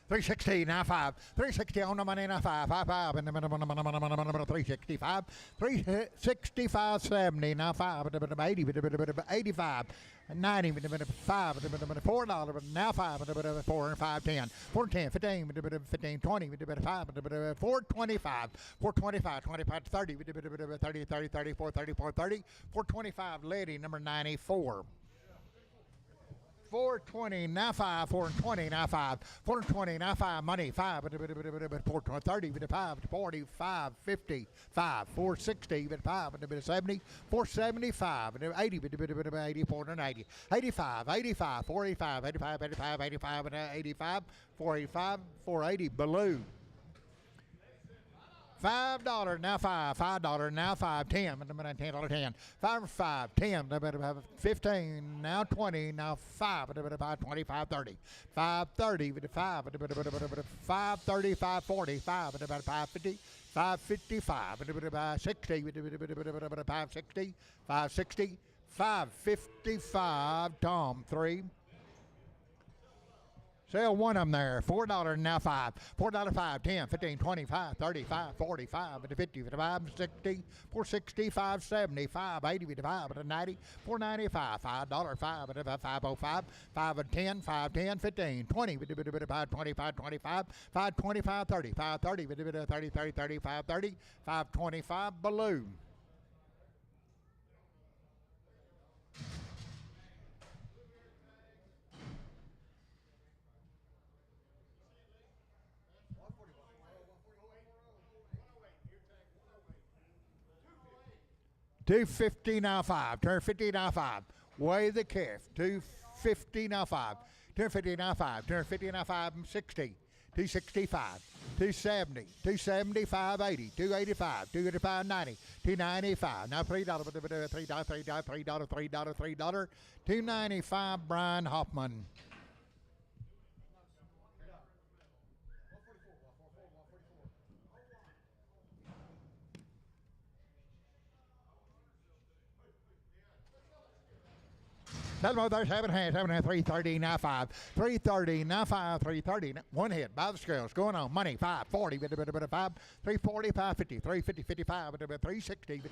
C: 360, now 5. 360 on the money, now 5. 5. In the middle, 365. 365, 70, now 5. 80, 85. 90, 5, $4, now 5, 4, 5, 10, 4, 10, 15, 15, 20, 5, 425, 425, 25, 30, 30, 30, 34, 34, 30, 425, lady, number 94. 420, now 5, 420, now 5, 420, now 5, money, 5, 430, 5, 40, 5, 50, 5, 460, 5, 70, 475, 80, 84, 90, 85, 85, 485, 85, 85, 85, 85, 485, 480, balloon. $5, now 5, $5, now 5, 10, $10, 10, 5, 5, 10, 15, now 20, now 5, 25, 30, 5, 30, 5, 5, 30, 5, 40, 5, 5, 50, 5, 55, 60, 5, 60, 5, 60, 5, 55, Tom, 3. Sell one of them there. $4 now 5. $4, 5, 10, 15, 25, 35, 45, 50, 55, 60, 465, 70, 5, 80, 55, 90, 495, $5, 5, 505, 5, 10, 5, 10, 15, 20, 5, 25, 25, 5, 25, 30, 5, 30, 30, 30, 35, 30, 5, 25, balloon. $250 now 5. Turn 50 now 5. Weigh the calf. $250 now 5. Turn 50 now 5. Turn 50 now 5. 60. 265. 270. 275. 80. 285. 285. 90. 295. Now $3. $3. $295. Brian Hoffman. That's more there, 7 hands, 330, now 5, 330, now 5, 330, one hit by the scales, going on, money, 5, 40, 5, 340, 550, 350, 55, 360, 60,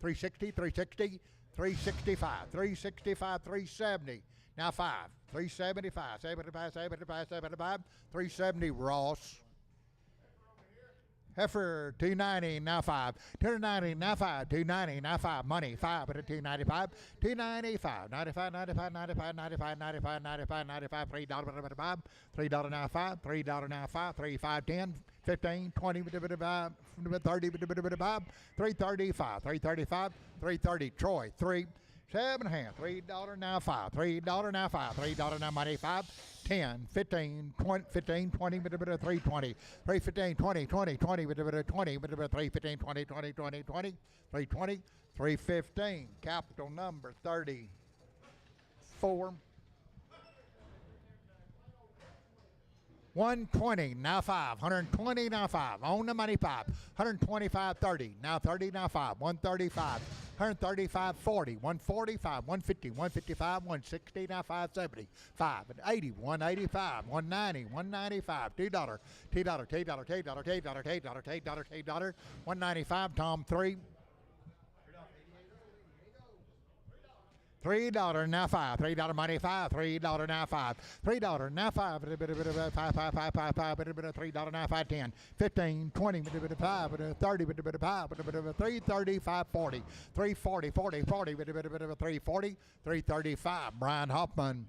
C: 360, 360, 365, 365, 370, now 5, 375, 75, 75, 75, 370, Ross. Heifer, 290, now 5. 290, now 5. 290, now 5. Money, 5 at 295. 295, 95, 95, 95, 95, 95, 95, 95, $3, $5. $3 now 5. $3 now 5. 3, 5, 10, 15, 20, 30, 5. 335, 335, 330. Troy, 3. 7 hands, $3 now 5. $3 now 5. $3 now money, 5. 10, 15, 20, 15, 20, 320, 315, 20, 20, 20, 20, 315, 20, 20, 20, 20, 320, 315, capital number 34. 120, now 5. 120, now 5. On the money, 5. 125, 30. Now 30, now 5. 135. 135, 40. 145, 150, 155, 160, now 570. 5 and 80, 185, 190, 195. $2. $2. $195, Tom, 3. $3 now 5. $3 money 5. $3 now 5. $3 now 5. 5, 5, 5, 5, 5. $3 now 5. 10, 15, 20, 5, 30, 5, 330, 540, 340, 40, 40, 340, 335. Brian Hoffman.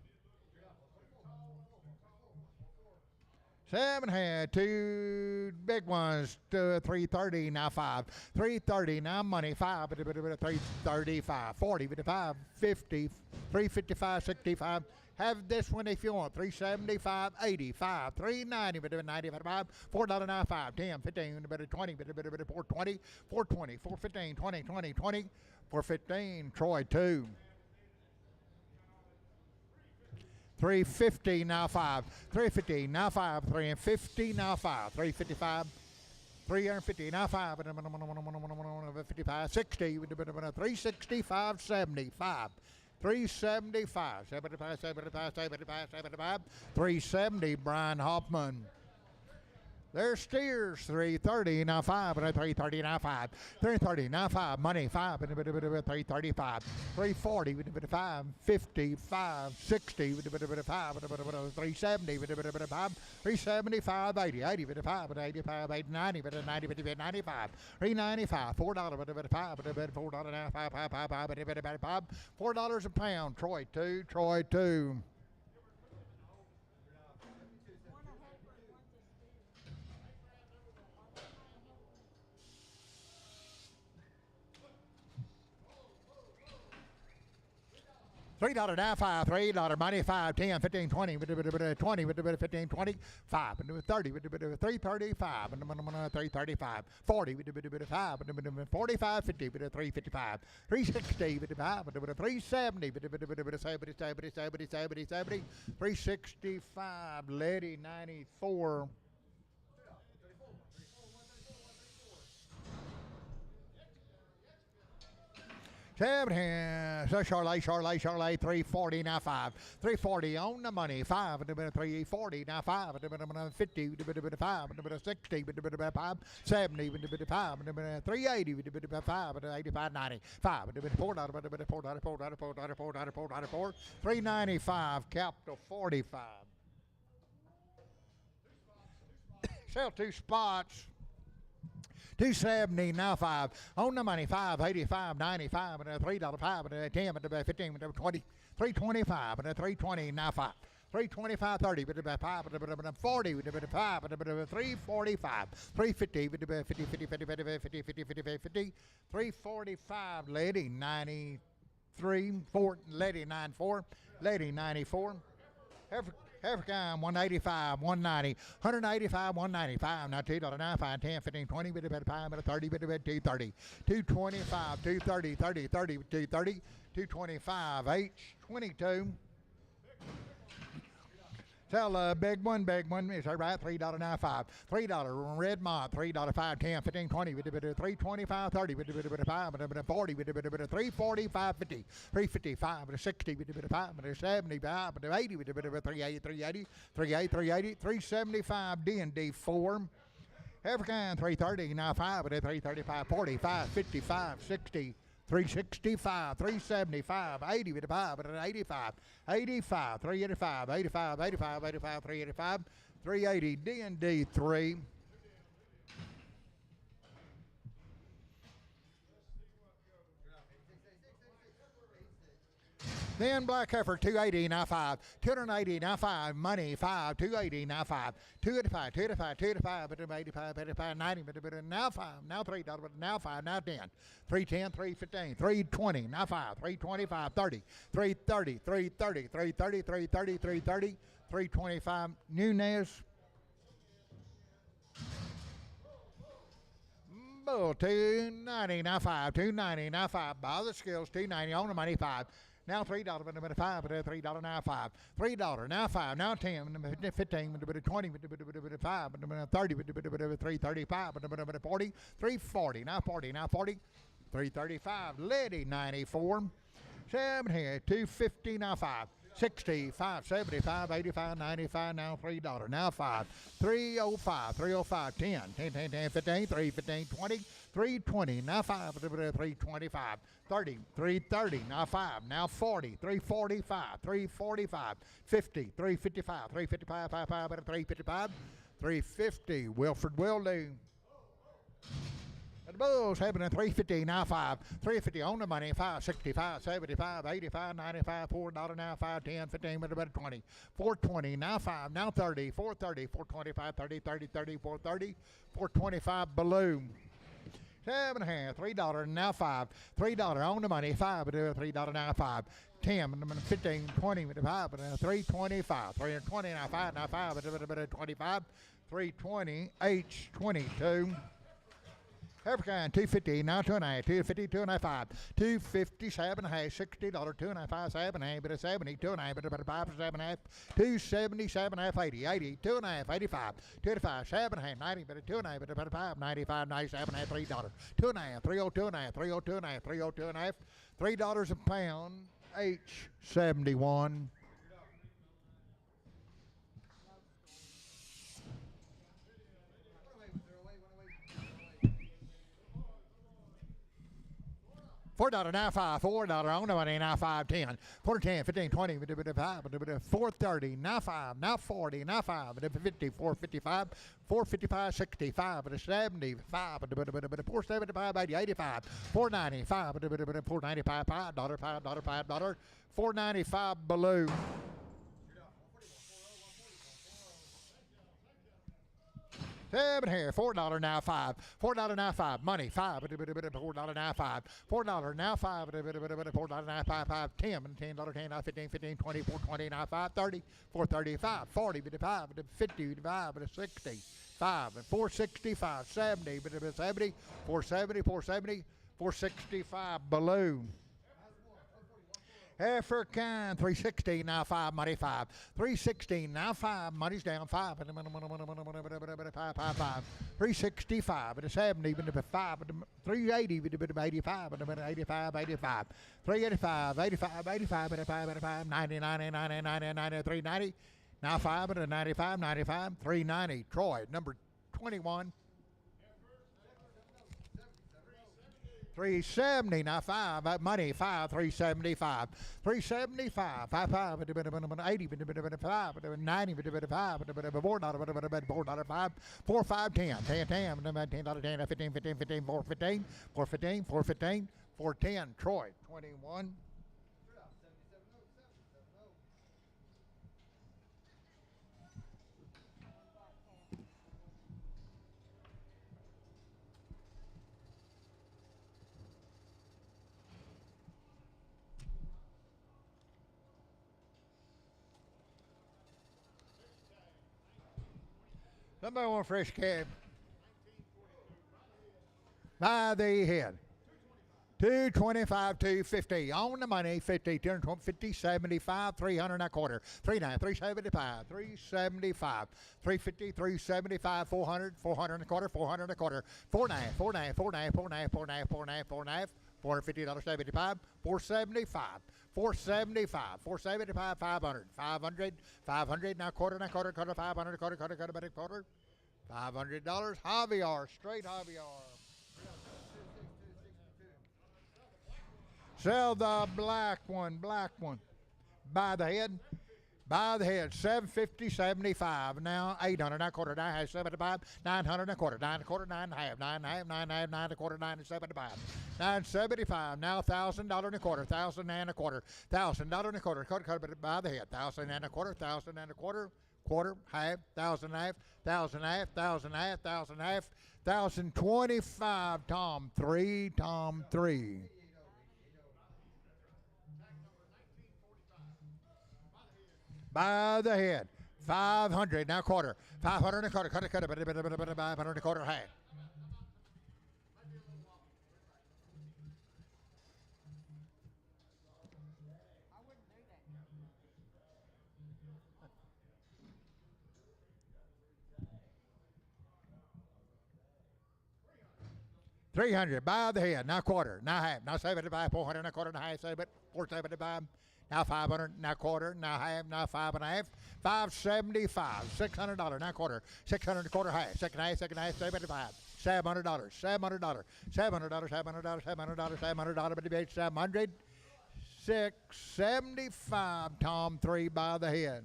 C: 7 had 2 big ones, 330, now 5. 330, now money, 5, 335, 40, 55, 50, 355, 65. Have this one if you want. 375, 85, 390, 95, $4 now 5, 10, 15, 20, 420, 420, 415, 20, 20, 20, 415, Troy 2. 350 now 5. 350 now 5. 350 now 5. 355. 350 now 5. 55. 60. 365. 75. 375, 75, 75, 75, 75, 370, Brian Hoffman. There's steers, 330, now 5, and 330, now 5, 330, now 5, money, 5, and 335, 340, 5, 50, 5, 60, 5, 370, 5, 375, 80, 80, 5, 85, 80, 90, 90, 95, 395, $4, 5, $4 now, 5, 5, 5, 5, $4 a pound, Troy 2, Troy 2. $3 now, 5, $3 money, 5, 10, 15, 20, 20, 15, 20, 5, 30, 335, 335, 40, 5, 45, 50, 355, 360, 370, 365, Letty 94. Charlotte, 340, now 5. 340 on the money, 5, 340, now 5, 50, 5, 60, 5, 70, 5, 380, 5, 85, 90, 5, $4, 395, capital 45. Sell 2 spots. 270, now 5. On the money, 5, 85, 95, and $3, 5, and 10, and 15, and 20, 325, and 320, now 5. 325, 30, 5, 40, 5, 345, 350, 50, 50, 50, 50, 50, 50, 50, 345, Lady 93, 4, Lady 94, Lady 94. African 185, 190, 185, 195, now $2.95, 10, 15, 20, 5, 30, 230, 225, 230, 30, 30, 230, 225, H 22. Tell big one, is that right? $3.95. $3 red mod, $3, 5, 10, 15, 20, 325, 30, 5, 40, 345, 50, 355, 60, 5, 75, 80, 380, 380, 380, 375, D&D 4. African 330, now 5, 335, 45, 55, 60. 365, 375, 80, 85, 85, 85, 385, 85, 85, 85, 385, 380, D&D 3. Then black heifer 280, now 5, 280, now 5, money 5, 280, now 5, 285, 285, 285, 85, 85, 90, now 5, now $3, now 5, now 10, 310, 315, 320, now 5, 325, 30, 330, 330, 330, 330, 330, 325, Nunez. Bull 290, now 5, 290, now 5, by the skills, 290, on the money 5. Now $3, $5, $3 now 5, $3 now 5, now 10, 15, 20, 5, 30, 335, 40, 340, now 40, now 40, 335, Liddy 94, 70, 250, now 5, 65, 75, 85, 95, now $3, now 5, 305, 305, 10, 10, 10, 10, 15, 315, 20, 320, now 5, 325, 30, 330, now 5, now 40, 345, 345, 50, 355, 355, 55, 355, 350, Wilford Wildy. The Bulls having a 350, now 5, 350 on the money, 5, 65, 75, 85, 95, $4 now 5, 10, 15, 20, 420, now 5, now 30, 430, 425, 30, 30, 30, 430, 425 balloon. 7.5, $3 now 5, $3 on the money, 5, $3 now 5, 10, 15, 20, 5, 325, 320 now 5, now 5, 25, 320, H 22. African 250, now 2.5, 250, 2.5, 257, $60, 2.5, 7.5, 70, 2.5, 5, 7.5, 277, 80, 80, 2.5, 85, 2.5, 7.5, 90, 2.5, 5, 95, 97, $3, 2.5, 302, 302, $302, $3 a pound, H71. $4.95, $4 on the money, now 5.10, 4.10, 15, 20, 4.30, now 5, now 40, now 5, 50, 4.55, 4.55, 65, 75, 4.75, 80, 85, 4.95, 4.95, $5, $5, $5, 4.95 balloon. Seven here, $4 now 5, $4 now 5, money 5, $4 now 5, $4 now 5, $4 now 5, 5, 10, $10, 10, now 15, 15, 20, 420, now 5, 30, 435, 40, 55, 50, 60, 5, 465, 70, 70, 470, 470, 465 balloon. African 316 now 5 money 5 316 now 5 money's down 5 5 365 at 70 5 380 85 85 85 385 85 85 85 90 90 90 90 90 390 now 5 at 95 95 390 Troy number 21 370 now 5 money 5 375 375 5 5 80 5 90 5 $4 5 4 5 10 10 10 $10 10 15 15 15 4 15 4 15 4 15 4 10 Troy 21 Somebody want a fresh cab? By the head. 225, 250. On the money, 50, 220, 50, 75, 300 and a quarter. 39, 375, 375, 350, 375, 400, 400 and a quarter, 400 and a quarter. 49, 49, 49, 49, 49, 49, 49. $450, 75, 475, 475, 475, 500, 500, 500, now quarter, 500, quarter, $500, Javier, straight Javier. Sell the black one, by the head. By the head, 750, 75. Now 800, now quarter, 975, 900, and a quarter, 9 and a quarter, 9 and a half, 9 and a half, 9 and a half, 9 and a quarter, 9 and 75. 975, now $1,000 and a quarter, 1,000 and a quarter, $1,000 and a quarter, by the head, 1,000 and a quarter, 1,000 and a quarter, quarter, half, 1,000 and a half, 1,000 and a half, 1,000 and a half, 1,000 and a half, 1,025, Tom 3, Tom 3. By the head, 500, now quarter, 500 and a quarter, cut it, 500 and a quarter, half.
B: I wouldn't do that.
C: 300, by the head, now quarter, now half, now 75, 400 and a quarter, now half, 475. Now 500, now quarter, now half, now 5 and a half, 575, $600, now quarter, 600 and a quarter, half, second half, 75, $700, $700, $700, $700, $700, $700, 675, Tom 3 by the head.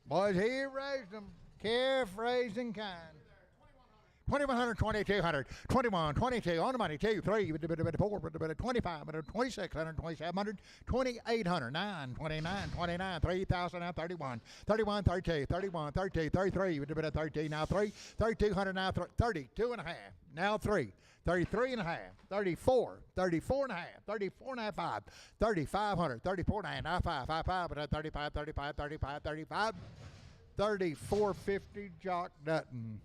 C: Boys, he raised them. Calf raising kind. 2,100, 2,200, 21, 22, on the money, 2, 3, 4, 25, 2,600, 2,700, 2,800, 9, 29, 29, 3,000, now 31, 31, 32, 31, 32, 33, 13, now 3, 3,200, now 32 and a half, now 3, 33 and a half, 34, 34 and a half, 34 and a half, 5, 3,500, 34 and a half, now 5, 5, 5, 35, 35, 35, 35, 34.50 Jock Dutton.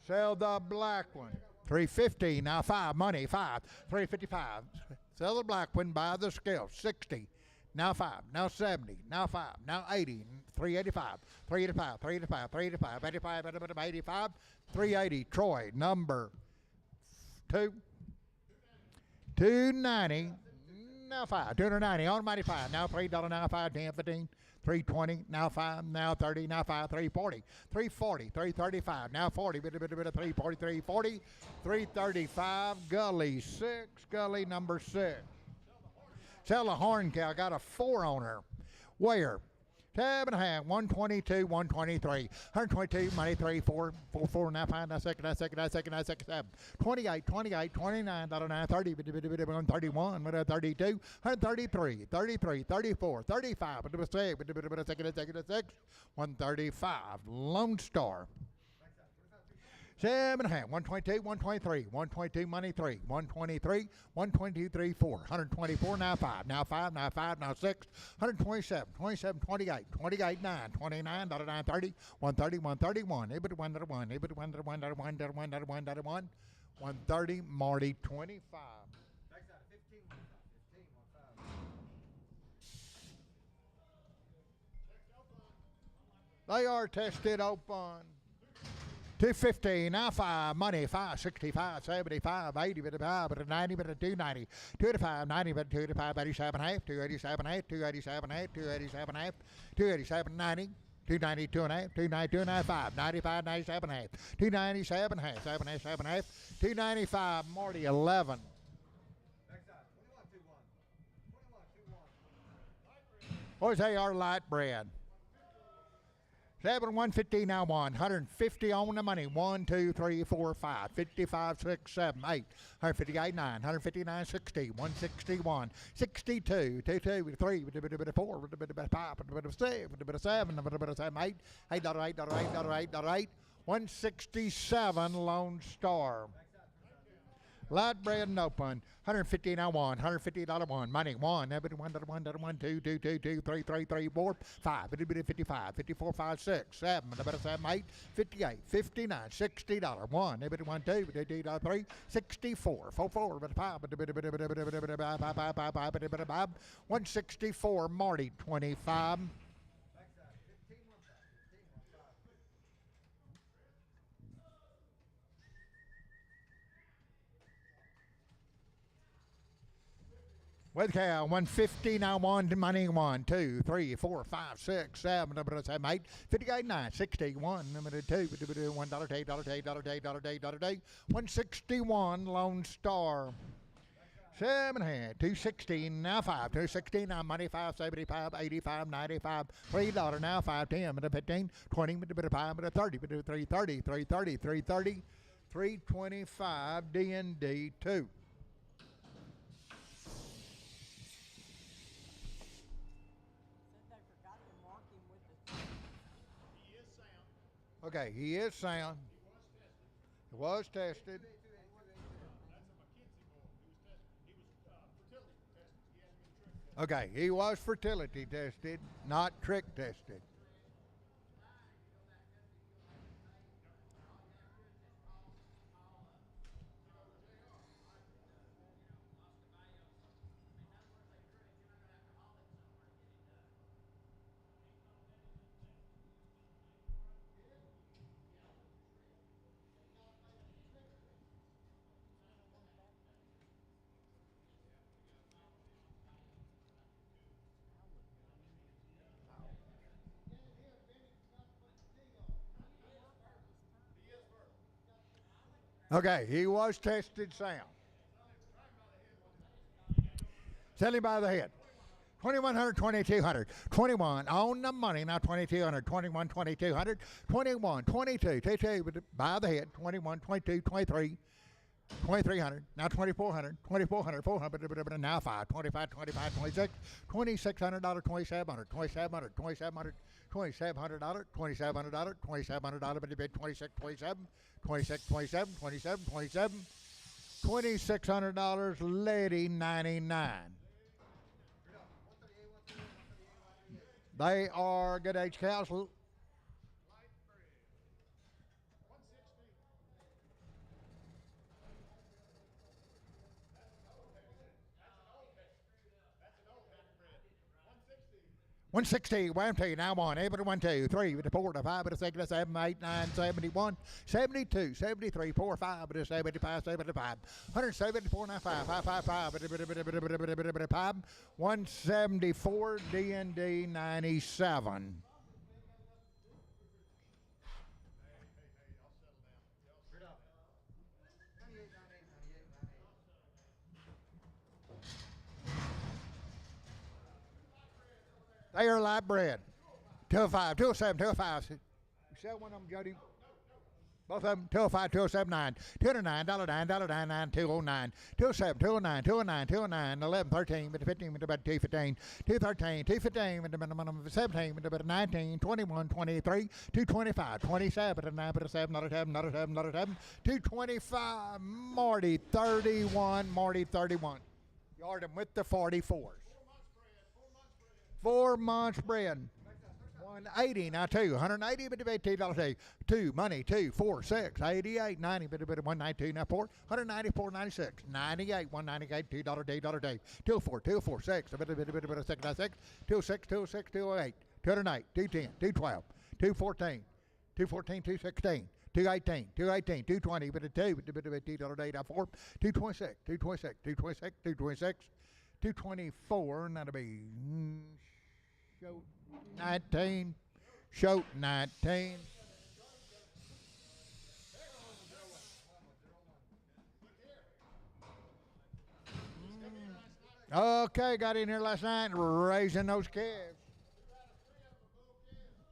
C: Sell the black one. 350, now 5, money, 5, 355. Sell the black one by the scale, 60. Now 5, now 70, now 5, now 80, 385, 385, 385, 385, 85, 85, 380. Troy, number 2. 290. Now 5. 290 on mighty 5. Now $3. Now 5, 10, 15. 320, now 5, now 30, now 5, 340, 340, 335, now 40, bit of 340, 340, 335, Gully 6, Gully number 6. Sell the horn cow, got a 4 on her. Where? Tab and a half, 122, 123, 122, money 3, 4, 4, 4, now 5, now 6, now 7, 28, 28, 29, 9, 30, 131, 32, 133, 33, 34, 35, 135, Lone Star. 7 and a half, 122, 123, 122, money 3, 123, 123, 4, 124, now 5, now 5, now 5, now 6, 127, 27, 28, 28, 9, 29, 9, 30, 130, 131, 131, 130, Marty 25.
D: Backside, 15, 15, 15.
C: They are tested open. 250, now 5, money 5, 65, 75, 80, 90, 290, 285, 90, 285, 87 half, 287 half, 287 half, 287 half, 287, 90, 290, 2 and a half, 290, 2 and a half, 5, 95, 97 half, 297 half, 7 half, 7 half, 295, Marty 11.
D: Backside, 21, 21. 21, 21.
C: Boys, they are light bread. 7, 150 now 150 on the money. 1, 2, 3, 4, 5, 55, 6, 7, 8, 158, 9, 159, 60, 161, 62, 2, 2, 3, 4, 5, 7, 8, $8, 167 Lone Star. Light bread and open. 150 now one. $150 one. Money one. Every one, 2, 2, 2, 2, 3, 3, 3, 4, 5. 55, 54, 5, 6, 7. 7, 8, 58, 59, $60. One. Every one, 2, 2, 3, 64, 4, 4, 5. 164. Marty 25. With cow, 150 now one, money 1, 2, 3, 4, 5, 6, 7, 8, 58, 9, 61, $2, $8, 161 Lone Star. 7 hand, 216 now 5, 216 now money 5, 75, 85, 95, $3 now 5, 10, 15, 20, 5, 30, 330, 330, 330, 325 D&D 2. Okay, he is sound. He was tested. Okay, he was fertility tested, not trick tested. Okay, he was tested sound. Sell him by the head. 2100, 2200, 21 on the money, now 2200, 21, 2200, 21, 22, 22 by the head, 21, 22, 23, 2300, now 2400, 2400, 400, now 5, 25, 25, 26, $2,600, 2700, 2700, 2700, $2,700, $2,700, $2,700, but he bid 26, 27, 26, 27, 27, 27, $2,600, lady 99. They are good age cows. 160, 1, 2, now 1, 8, 1, 2, 3, 4, 5, 6, 7, 8, 9, 71, 72, 73, 4, 5, 75, 75, 174, 95, 5, 5, 5, 5, 174, D&D 97.
D: Straight up. 98, 98, 98, 98.
C: They are light bread. 205, 207, 205. You sell one of them, Jody? Both of them, 205, 207, 209, $9, 209, 207, 209, 209, 209, 11, 13, 15, 215, 213, 215, 17, 19, 21, 23, 225, 27, 9, 7, 225, Marty 31, Marty 31. Yard them with the 44s. 4 months bread. 180 now 2, 180 $2, 2 money 2, 4, 6, 88, 90 192 now 4, 194, 96, 98, 198 $2, 204, 204, 6, 6, 206, 206, 208, 208, 210, 212, 214, 214, 216. 218, 218, 220, $2, $4, 226, 226, 226, 226, 224, and that'll be show 19, show 19. Okay, got in here last night raising those calves.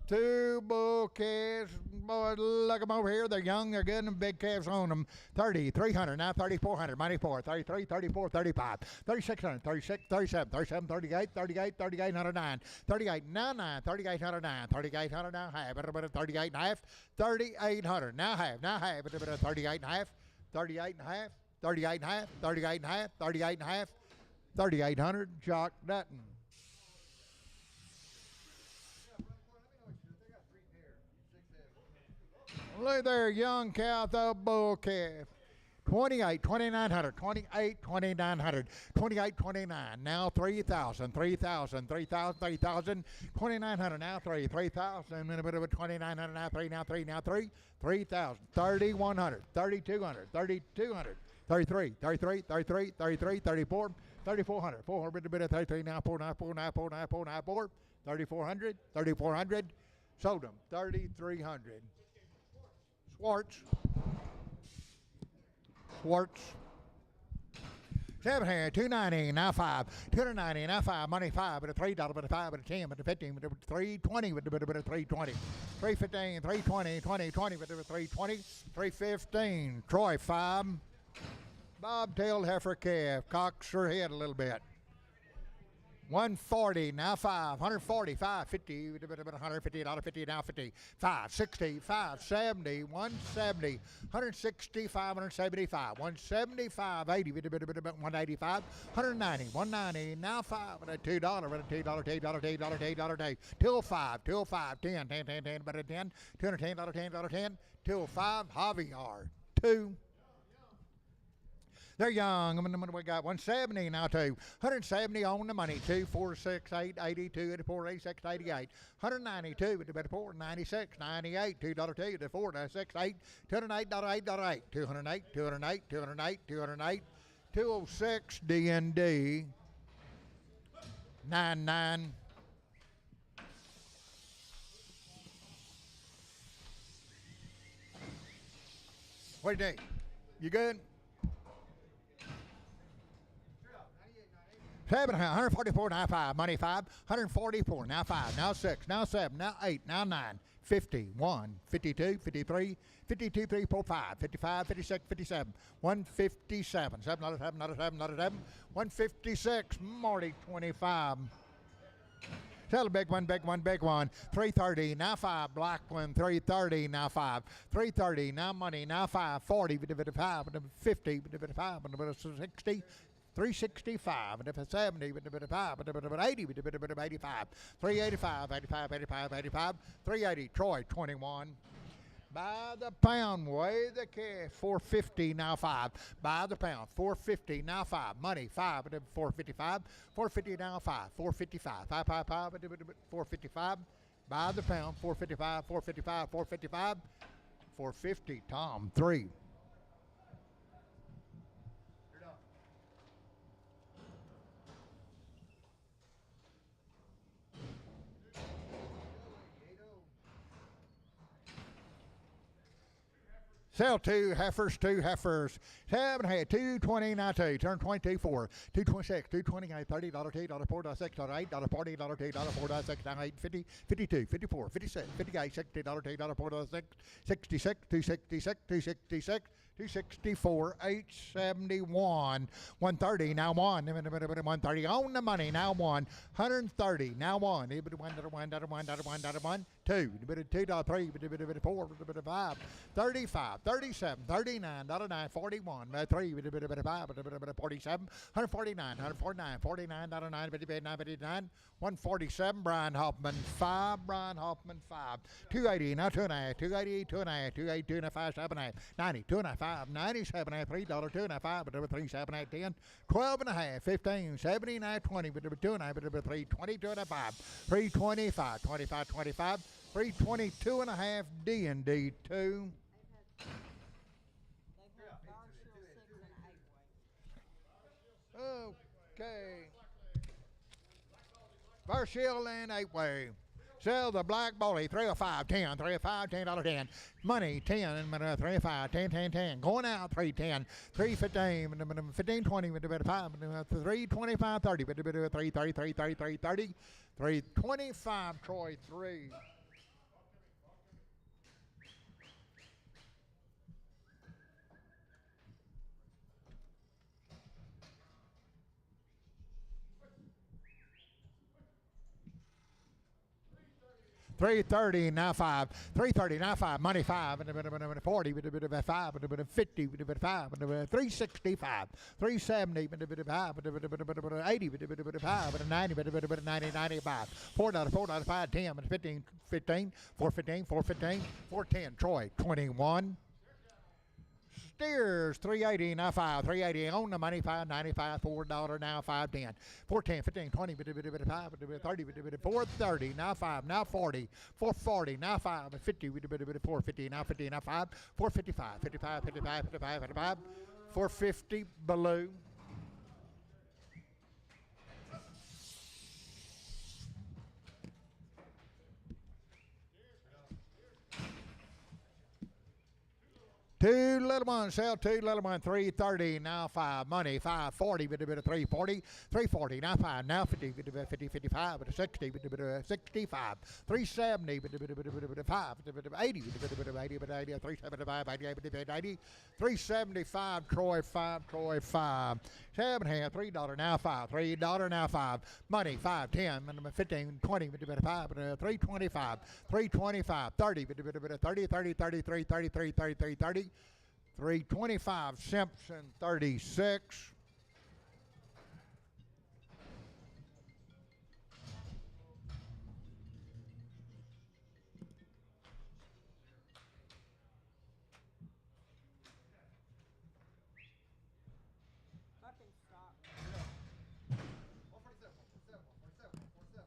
C: 2 bull calves. Boy, look them over here. They're young. They're good. And big calves on them. 30, 300, now 3,400, 94, 33, 34, 35, 3,600, 36, 37, 37, 38, 38, 3809, 38, now 9, 3809, 3800, now half, 38 and a half, 3800, now half, 38 and a half, 38 and a half, 38 and a half, 38 and a half, 38 and a half, 3800, Jock Dutton. Look there, young cow, the bull calf. 28, 2,900, 28, 2,900, 28, 29, now 3,000, 3,000, 3,000, 3,000, 2,900, now 3, 3,000, a bit of a 2,900, now 3, now 3, now 3, 3,000, 3,100, 3,200, 3,200, 33, 33, 33, 33, 34, 3,400, 400, a bit of 33, now 4, now 4, now 4, now 4, now 4, 3,400, 3,400, sold them, 3,300. Schwartz. 7 here, 290, now 5, 290, now 5, money 5, but a $3, but a 5, but a 10, but a 15, but a 320, but a 320, 315, 320, 20, 20, but a 320, 315, Troy 5, bobtail heifer calf, cocks her head a little bit. 140, now 5, 140, 550, $150, 50, now 50, 560, 570, 170, 160, 575, 175, 80, 185, 190, 190, now 5, but a $2, but a $2, till 5, 10, 10, 10, 10, but a 10, $210, 10, till 5, Javier, 2. They're young. We got 170 now, 2. 170 on the money. 2, 4, 6, 8, 82, 84, 86, 88. 192, 4, 96, 98, $2, 2, 4, 96, 8, $208, $8, 208, 208, 208, 208, 206, D&D, 99. What do you think? You good? 7, 144, now 5, money 5, 144, now 5, now 6, now 7, now 8, now 9, 51, 52, 53, 52, 3, 4, 5, 55, 56, 57, 157, 7, not a 7, not a 7, not a 7, 156, Marty 25. Tell a big one, big one, big one. 330, now 5, black one, 330, now 5, 330, now money, now 5, 40, 5, 50, 5, 60, 365, and if it's 70, but 5, but 80, but 85, 385, 85, 85, 85, 380, Troy 21, By the pound, weigh the cash. 450 now 5. By the pound, 450 now 5. Money 5 at 455. 450 now 5. 455. 555 at 455. By the pound, 455. 455. 455. 450. Tom 3.
D: You're done.
C: Sell 2 heifers, 2 heifers. 7 head, 220 now 2. Turn 22 4. 226, 228, $30, $2, $4, $6, $8, $40, $2, $4, $6, $8, 50, 52, 54, 56, 58, $60, $2, $4, $6, 66, 266, 266. 264, 871, 130, now 1, 130 on the money, now 1, 130, now 1, 1, 2, 3, 4, 5, 35, 37, 39, 9, 41, 3, 47, 149, 149, 49, 9, 59, 59, 147, Brian Hoffman, 5, Brian Hoffman, 5, 280, now 2.5, 280, 2.5, 280, 2.5, 7.5, 90, 2.5, 97, $3, 2.5, 3, 7, 8, 10, 12.5, 15, 79, 20, 2.5, 3, 22.5, 325, 25, 25, 322.5, D&D 2.
B: They've had Garfield 6 and 8 way.
C: Okay. Varshill and 8-way. Sell the black bully, 305, 10, 305, $10, 10. Money, 10, 305, 10, 10, 10. Going out, 310, 315, 15, 20, 5, 325, 30, 330, 30, 30, 30, 325, Troy, 3. $330 now 5. $330 now 5. Money 5. 40. 5. 50. 5. 365. 370. 5. 80. 5. 90. 90. 95. $4. 5. 10. 15. 15. 415. 415. 410. Troy 21. Steers 380 now 5. 380 on the money 595. $4 now 510. 410, 15, 20, 5, 30, 430 now 5 now 40. 440 now 5 50, 450 now 50 now 5. 455, 55, 55, 55, 55. 450 below. Two little ones, sell 2 little one, 330 now 5. Money 540, 340, 340 now 5 now 50, 50, 55, 60, 65, 370, 5, 80, 80, 375, 80, 375, Troy 5, Troy 5. 7 half, $3 now 5, $3 now 5. Money 5, 10, 15, 20, 5, 325, 325, 30, 30, 30, 33, 33, 33, 30. 325, Simpson 36.
B: Bucking stock.
D: 147, 147, 147, 147.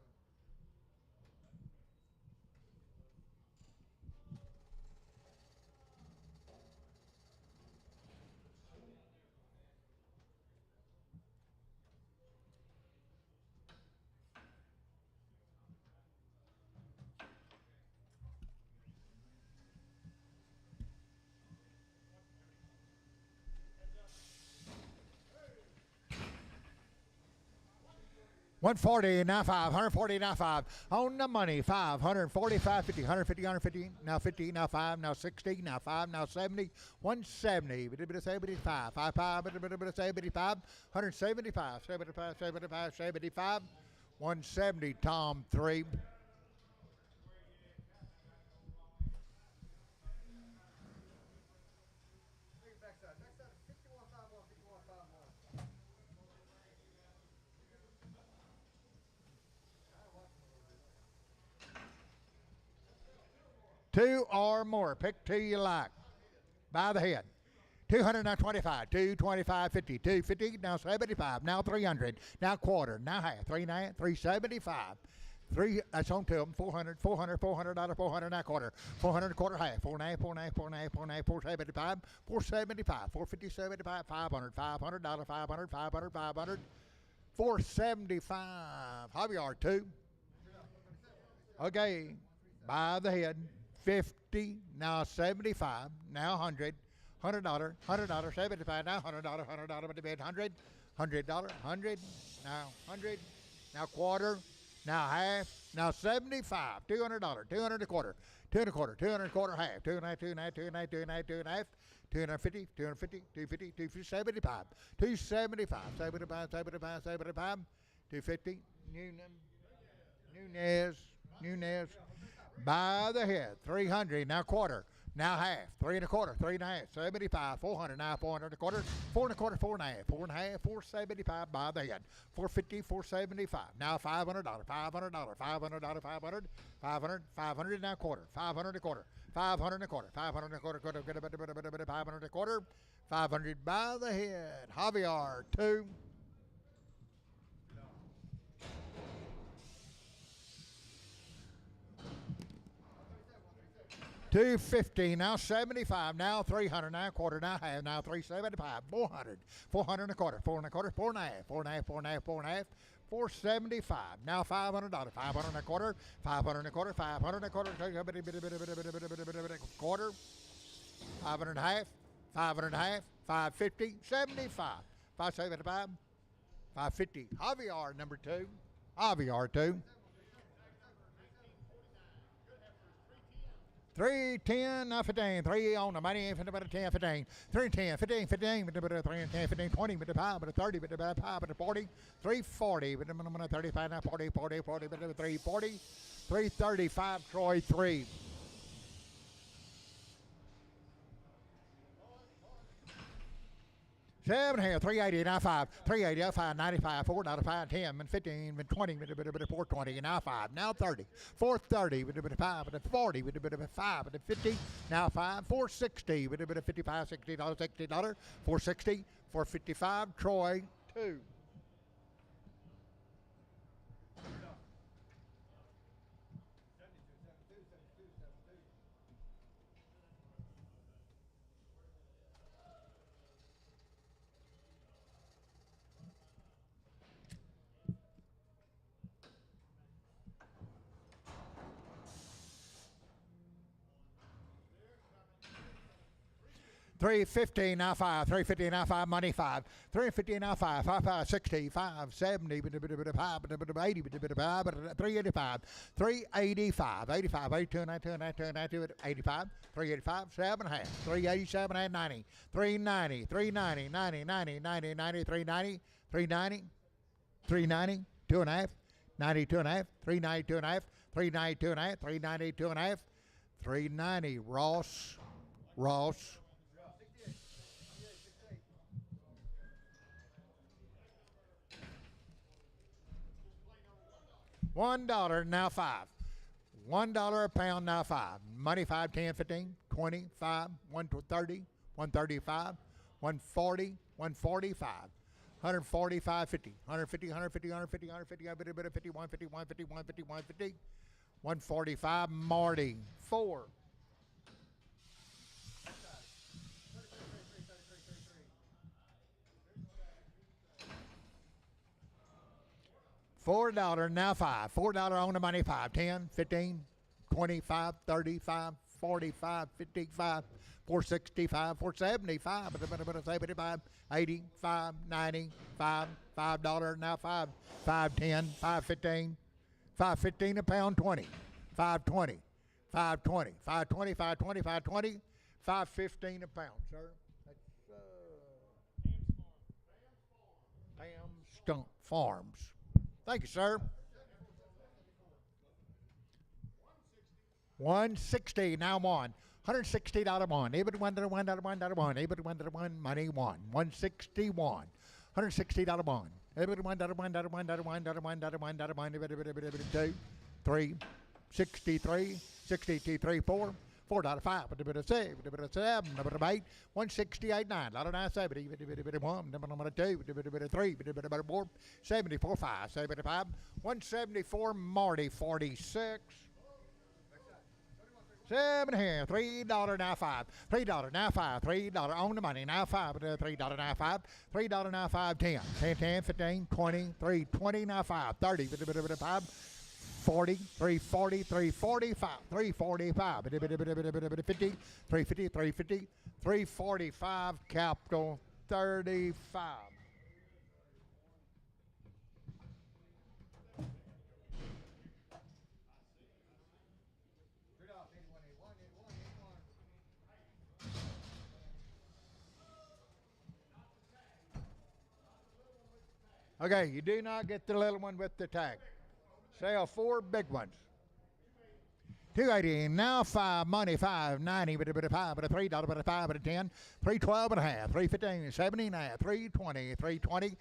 C: $140 now 5, $140 now 5. On the money 5, $145, $50, $150, $150 now 50 now 5 now 60 now 5 now 70, $170, $75, 55, $75, $175, $75, $75, $75, $170. Tom 3.
D: Backside. Backside is 5151, 5151.
C: 2 or more. Pick 2 you like. By the head. 200, now 25, 225, 50, 250, now 75, now 300, now quarter, now half, 375, 3, that's on to them, 400, $400, now quarter, 400, quarter, half, 4 and a half, 4 and a half, 4 and a half, 4 and a half, 475, 450, 75, 500, $500, 500, 475, hobby yard 2. Okay, by the head, 50, now 75, now 100. $100, 75, now $100, with the bid, $100, now 100, now quarter, now half, now 75, $200, 200 a quarter, 200 a quarter, 200 a quarter, half, 2 and a half, 2 and a half, 2 and a half, 2 and a half, 2 and a half, 250, 250, 250, 275, 275, 75, 75, 75, 250, Nunez, by the head, 300, now quarter. Now half, 3 and a quarter, 3 and a half, 75, 400, now 400 and a quarter, 4 and a quarter, 4 and a half, 4 and a half, 475 by the head, 450, 475, now $500, $500, 500, now quarter, 500 a quarter, 500 a quarter, 500 a quarter, 500 a quarter, 500 by the head, Javier, 2. 250, now 75, now 300, now quarter, now half, now 375, 400, 400 and a quarter, 4 and a quarter, 4 and a half, 4 and a half, 4 and a half, 4 and a half, 475, now $500, 500 and a quarter, 500 and a quarter, 500 and a quarter, quarter, 500 and a half, 500 and a half, 550, 75, 575, 550, Javier number 2, Javier 2. 310, 15, 3 on the money, 10, 15, 310, 15, 15, 310, 15, 20, 5, 30, 5, 40, 340, 35, 40, 40, 40, 340, 335, Troy 3. Seven here, 380, now 5, 380, 5, 95, 4, 95, 10, 15, 20, 420, now 5, now 30, 430, 5, 40, 5, 50, now 5, 460, 55, $60, $60, 460, 455, Troy 2. $350 now 5, $350 now 5, money 5, $350 now 5, 5, 60, 5, 70, 5, 80, 385, 385, 85, 82, 92, 92, 92, 85, 385, 7 half, 387 and 90, 390, 390, 90, 90, 90, 90, 390, 390, 390, 2 and a half, 92 and a half, 392 and a half, 392 and a half, 392 and a half, 390, Ross. $1 now 5. $1 a pound now 5. Money 5, 10, 15, 20, 5, 130, 135, 140, 145. 145, 50, 150, 150, 150, 150, 150, 150, 150, 150, 150, 145, Marty, 4. $4 now 5. $4 on the money 5. 10, 15, 25, 35, 45, 55, 465, 475, 75, 85, 90, 5, $5 now 5. 510, 515, 515 a pound 20. 520, 520, 520, 520, 520, 515 a pound, sir. That's Pam Stump Farms. Thank you, sir. 160 now on. $160 one. Able to $1, $1, able to $1, money 1. 161. $160 one. Able to $1, $1, $1, $1, $1, $1, $1, 2, 3, 63, 62, 3, 4, $4.05, a bit of 7, a bit of 7, a bit of 8, 168, 9, $9.70, a bit of 1, a bit of 3, a bit of 4, 74, 5, 75, 174, Marty, 46. Seven here, $3 now $5, $3 now $5, $3 on the money now $5, $3 now $5, $3 now $5, 10, 10, 10, 15, 20, 3, 20 now $5, 30, bit of 5, 40, 340, 345, 345, bit of 50, 350, 350, 345, capital 35. Okay, you do not get the little one with the tag. Sell 4 big ones. 280 now 5 money 590 but a 5 but a $3 but a 5 but a 10 312 and a half 315 70 and a half 320 320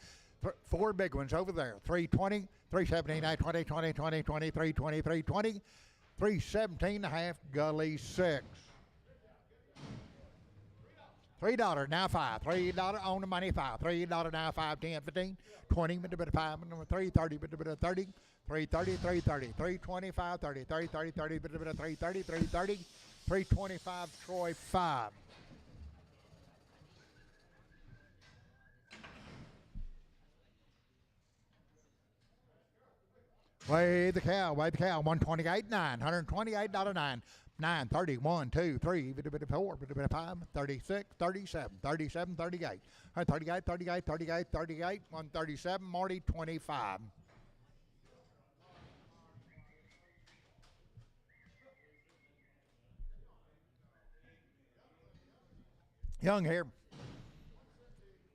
C: 4 big ones over there 320 379 20 20 20 20 320 320 317 and a half gully 6 $3 now $5 $3 on the money $5 $3 now 5 10 15 20 but a 5 330 but a 30 330 330 325 30 30 30 30 but a 330 330 325 Troy 5 weigh the cow 128 9 $128 9 9 30 1 2 3 4 5 36 37 37 38 38 38 38 38 137 Marty 25 Young here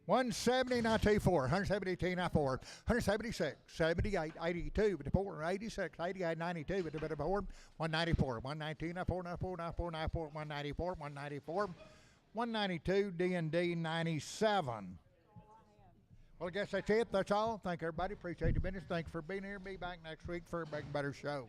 C: 170 not 24 172 not 4 176 78 82 4 86 88 92 with a bit of 4 194 119 not 4 not 4 not 4 not 4 194 194 192 D&D 97 well I guess that's it that's all thank everybody appreciate your business thanks for being here be back next week for a big better show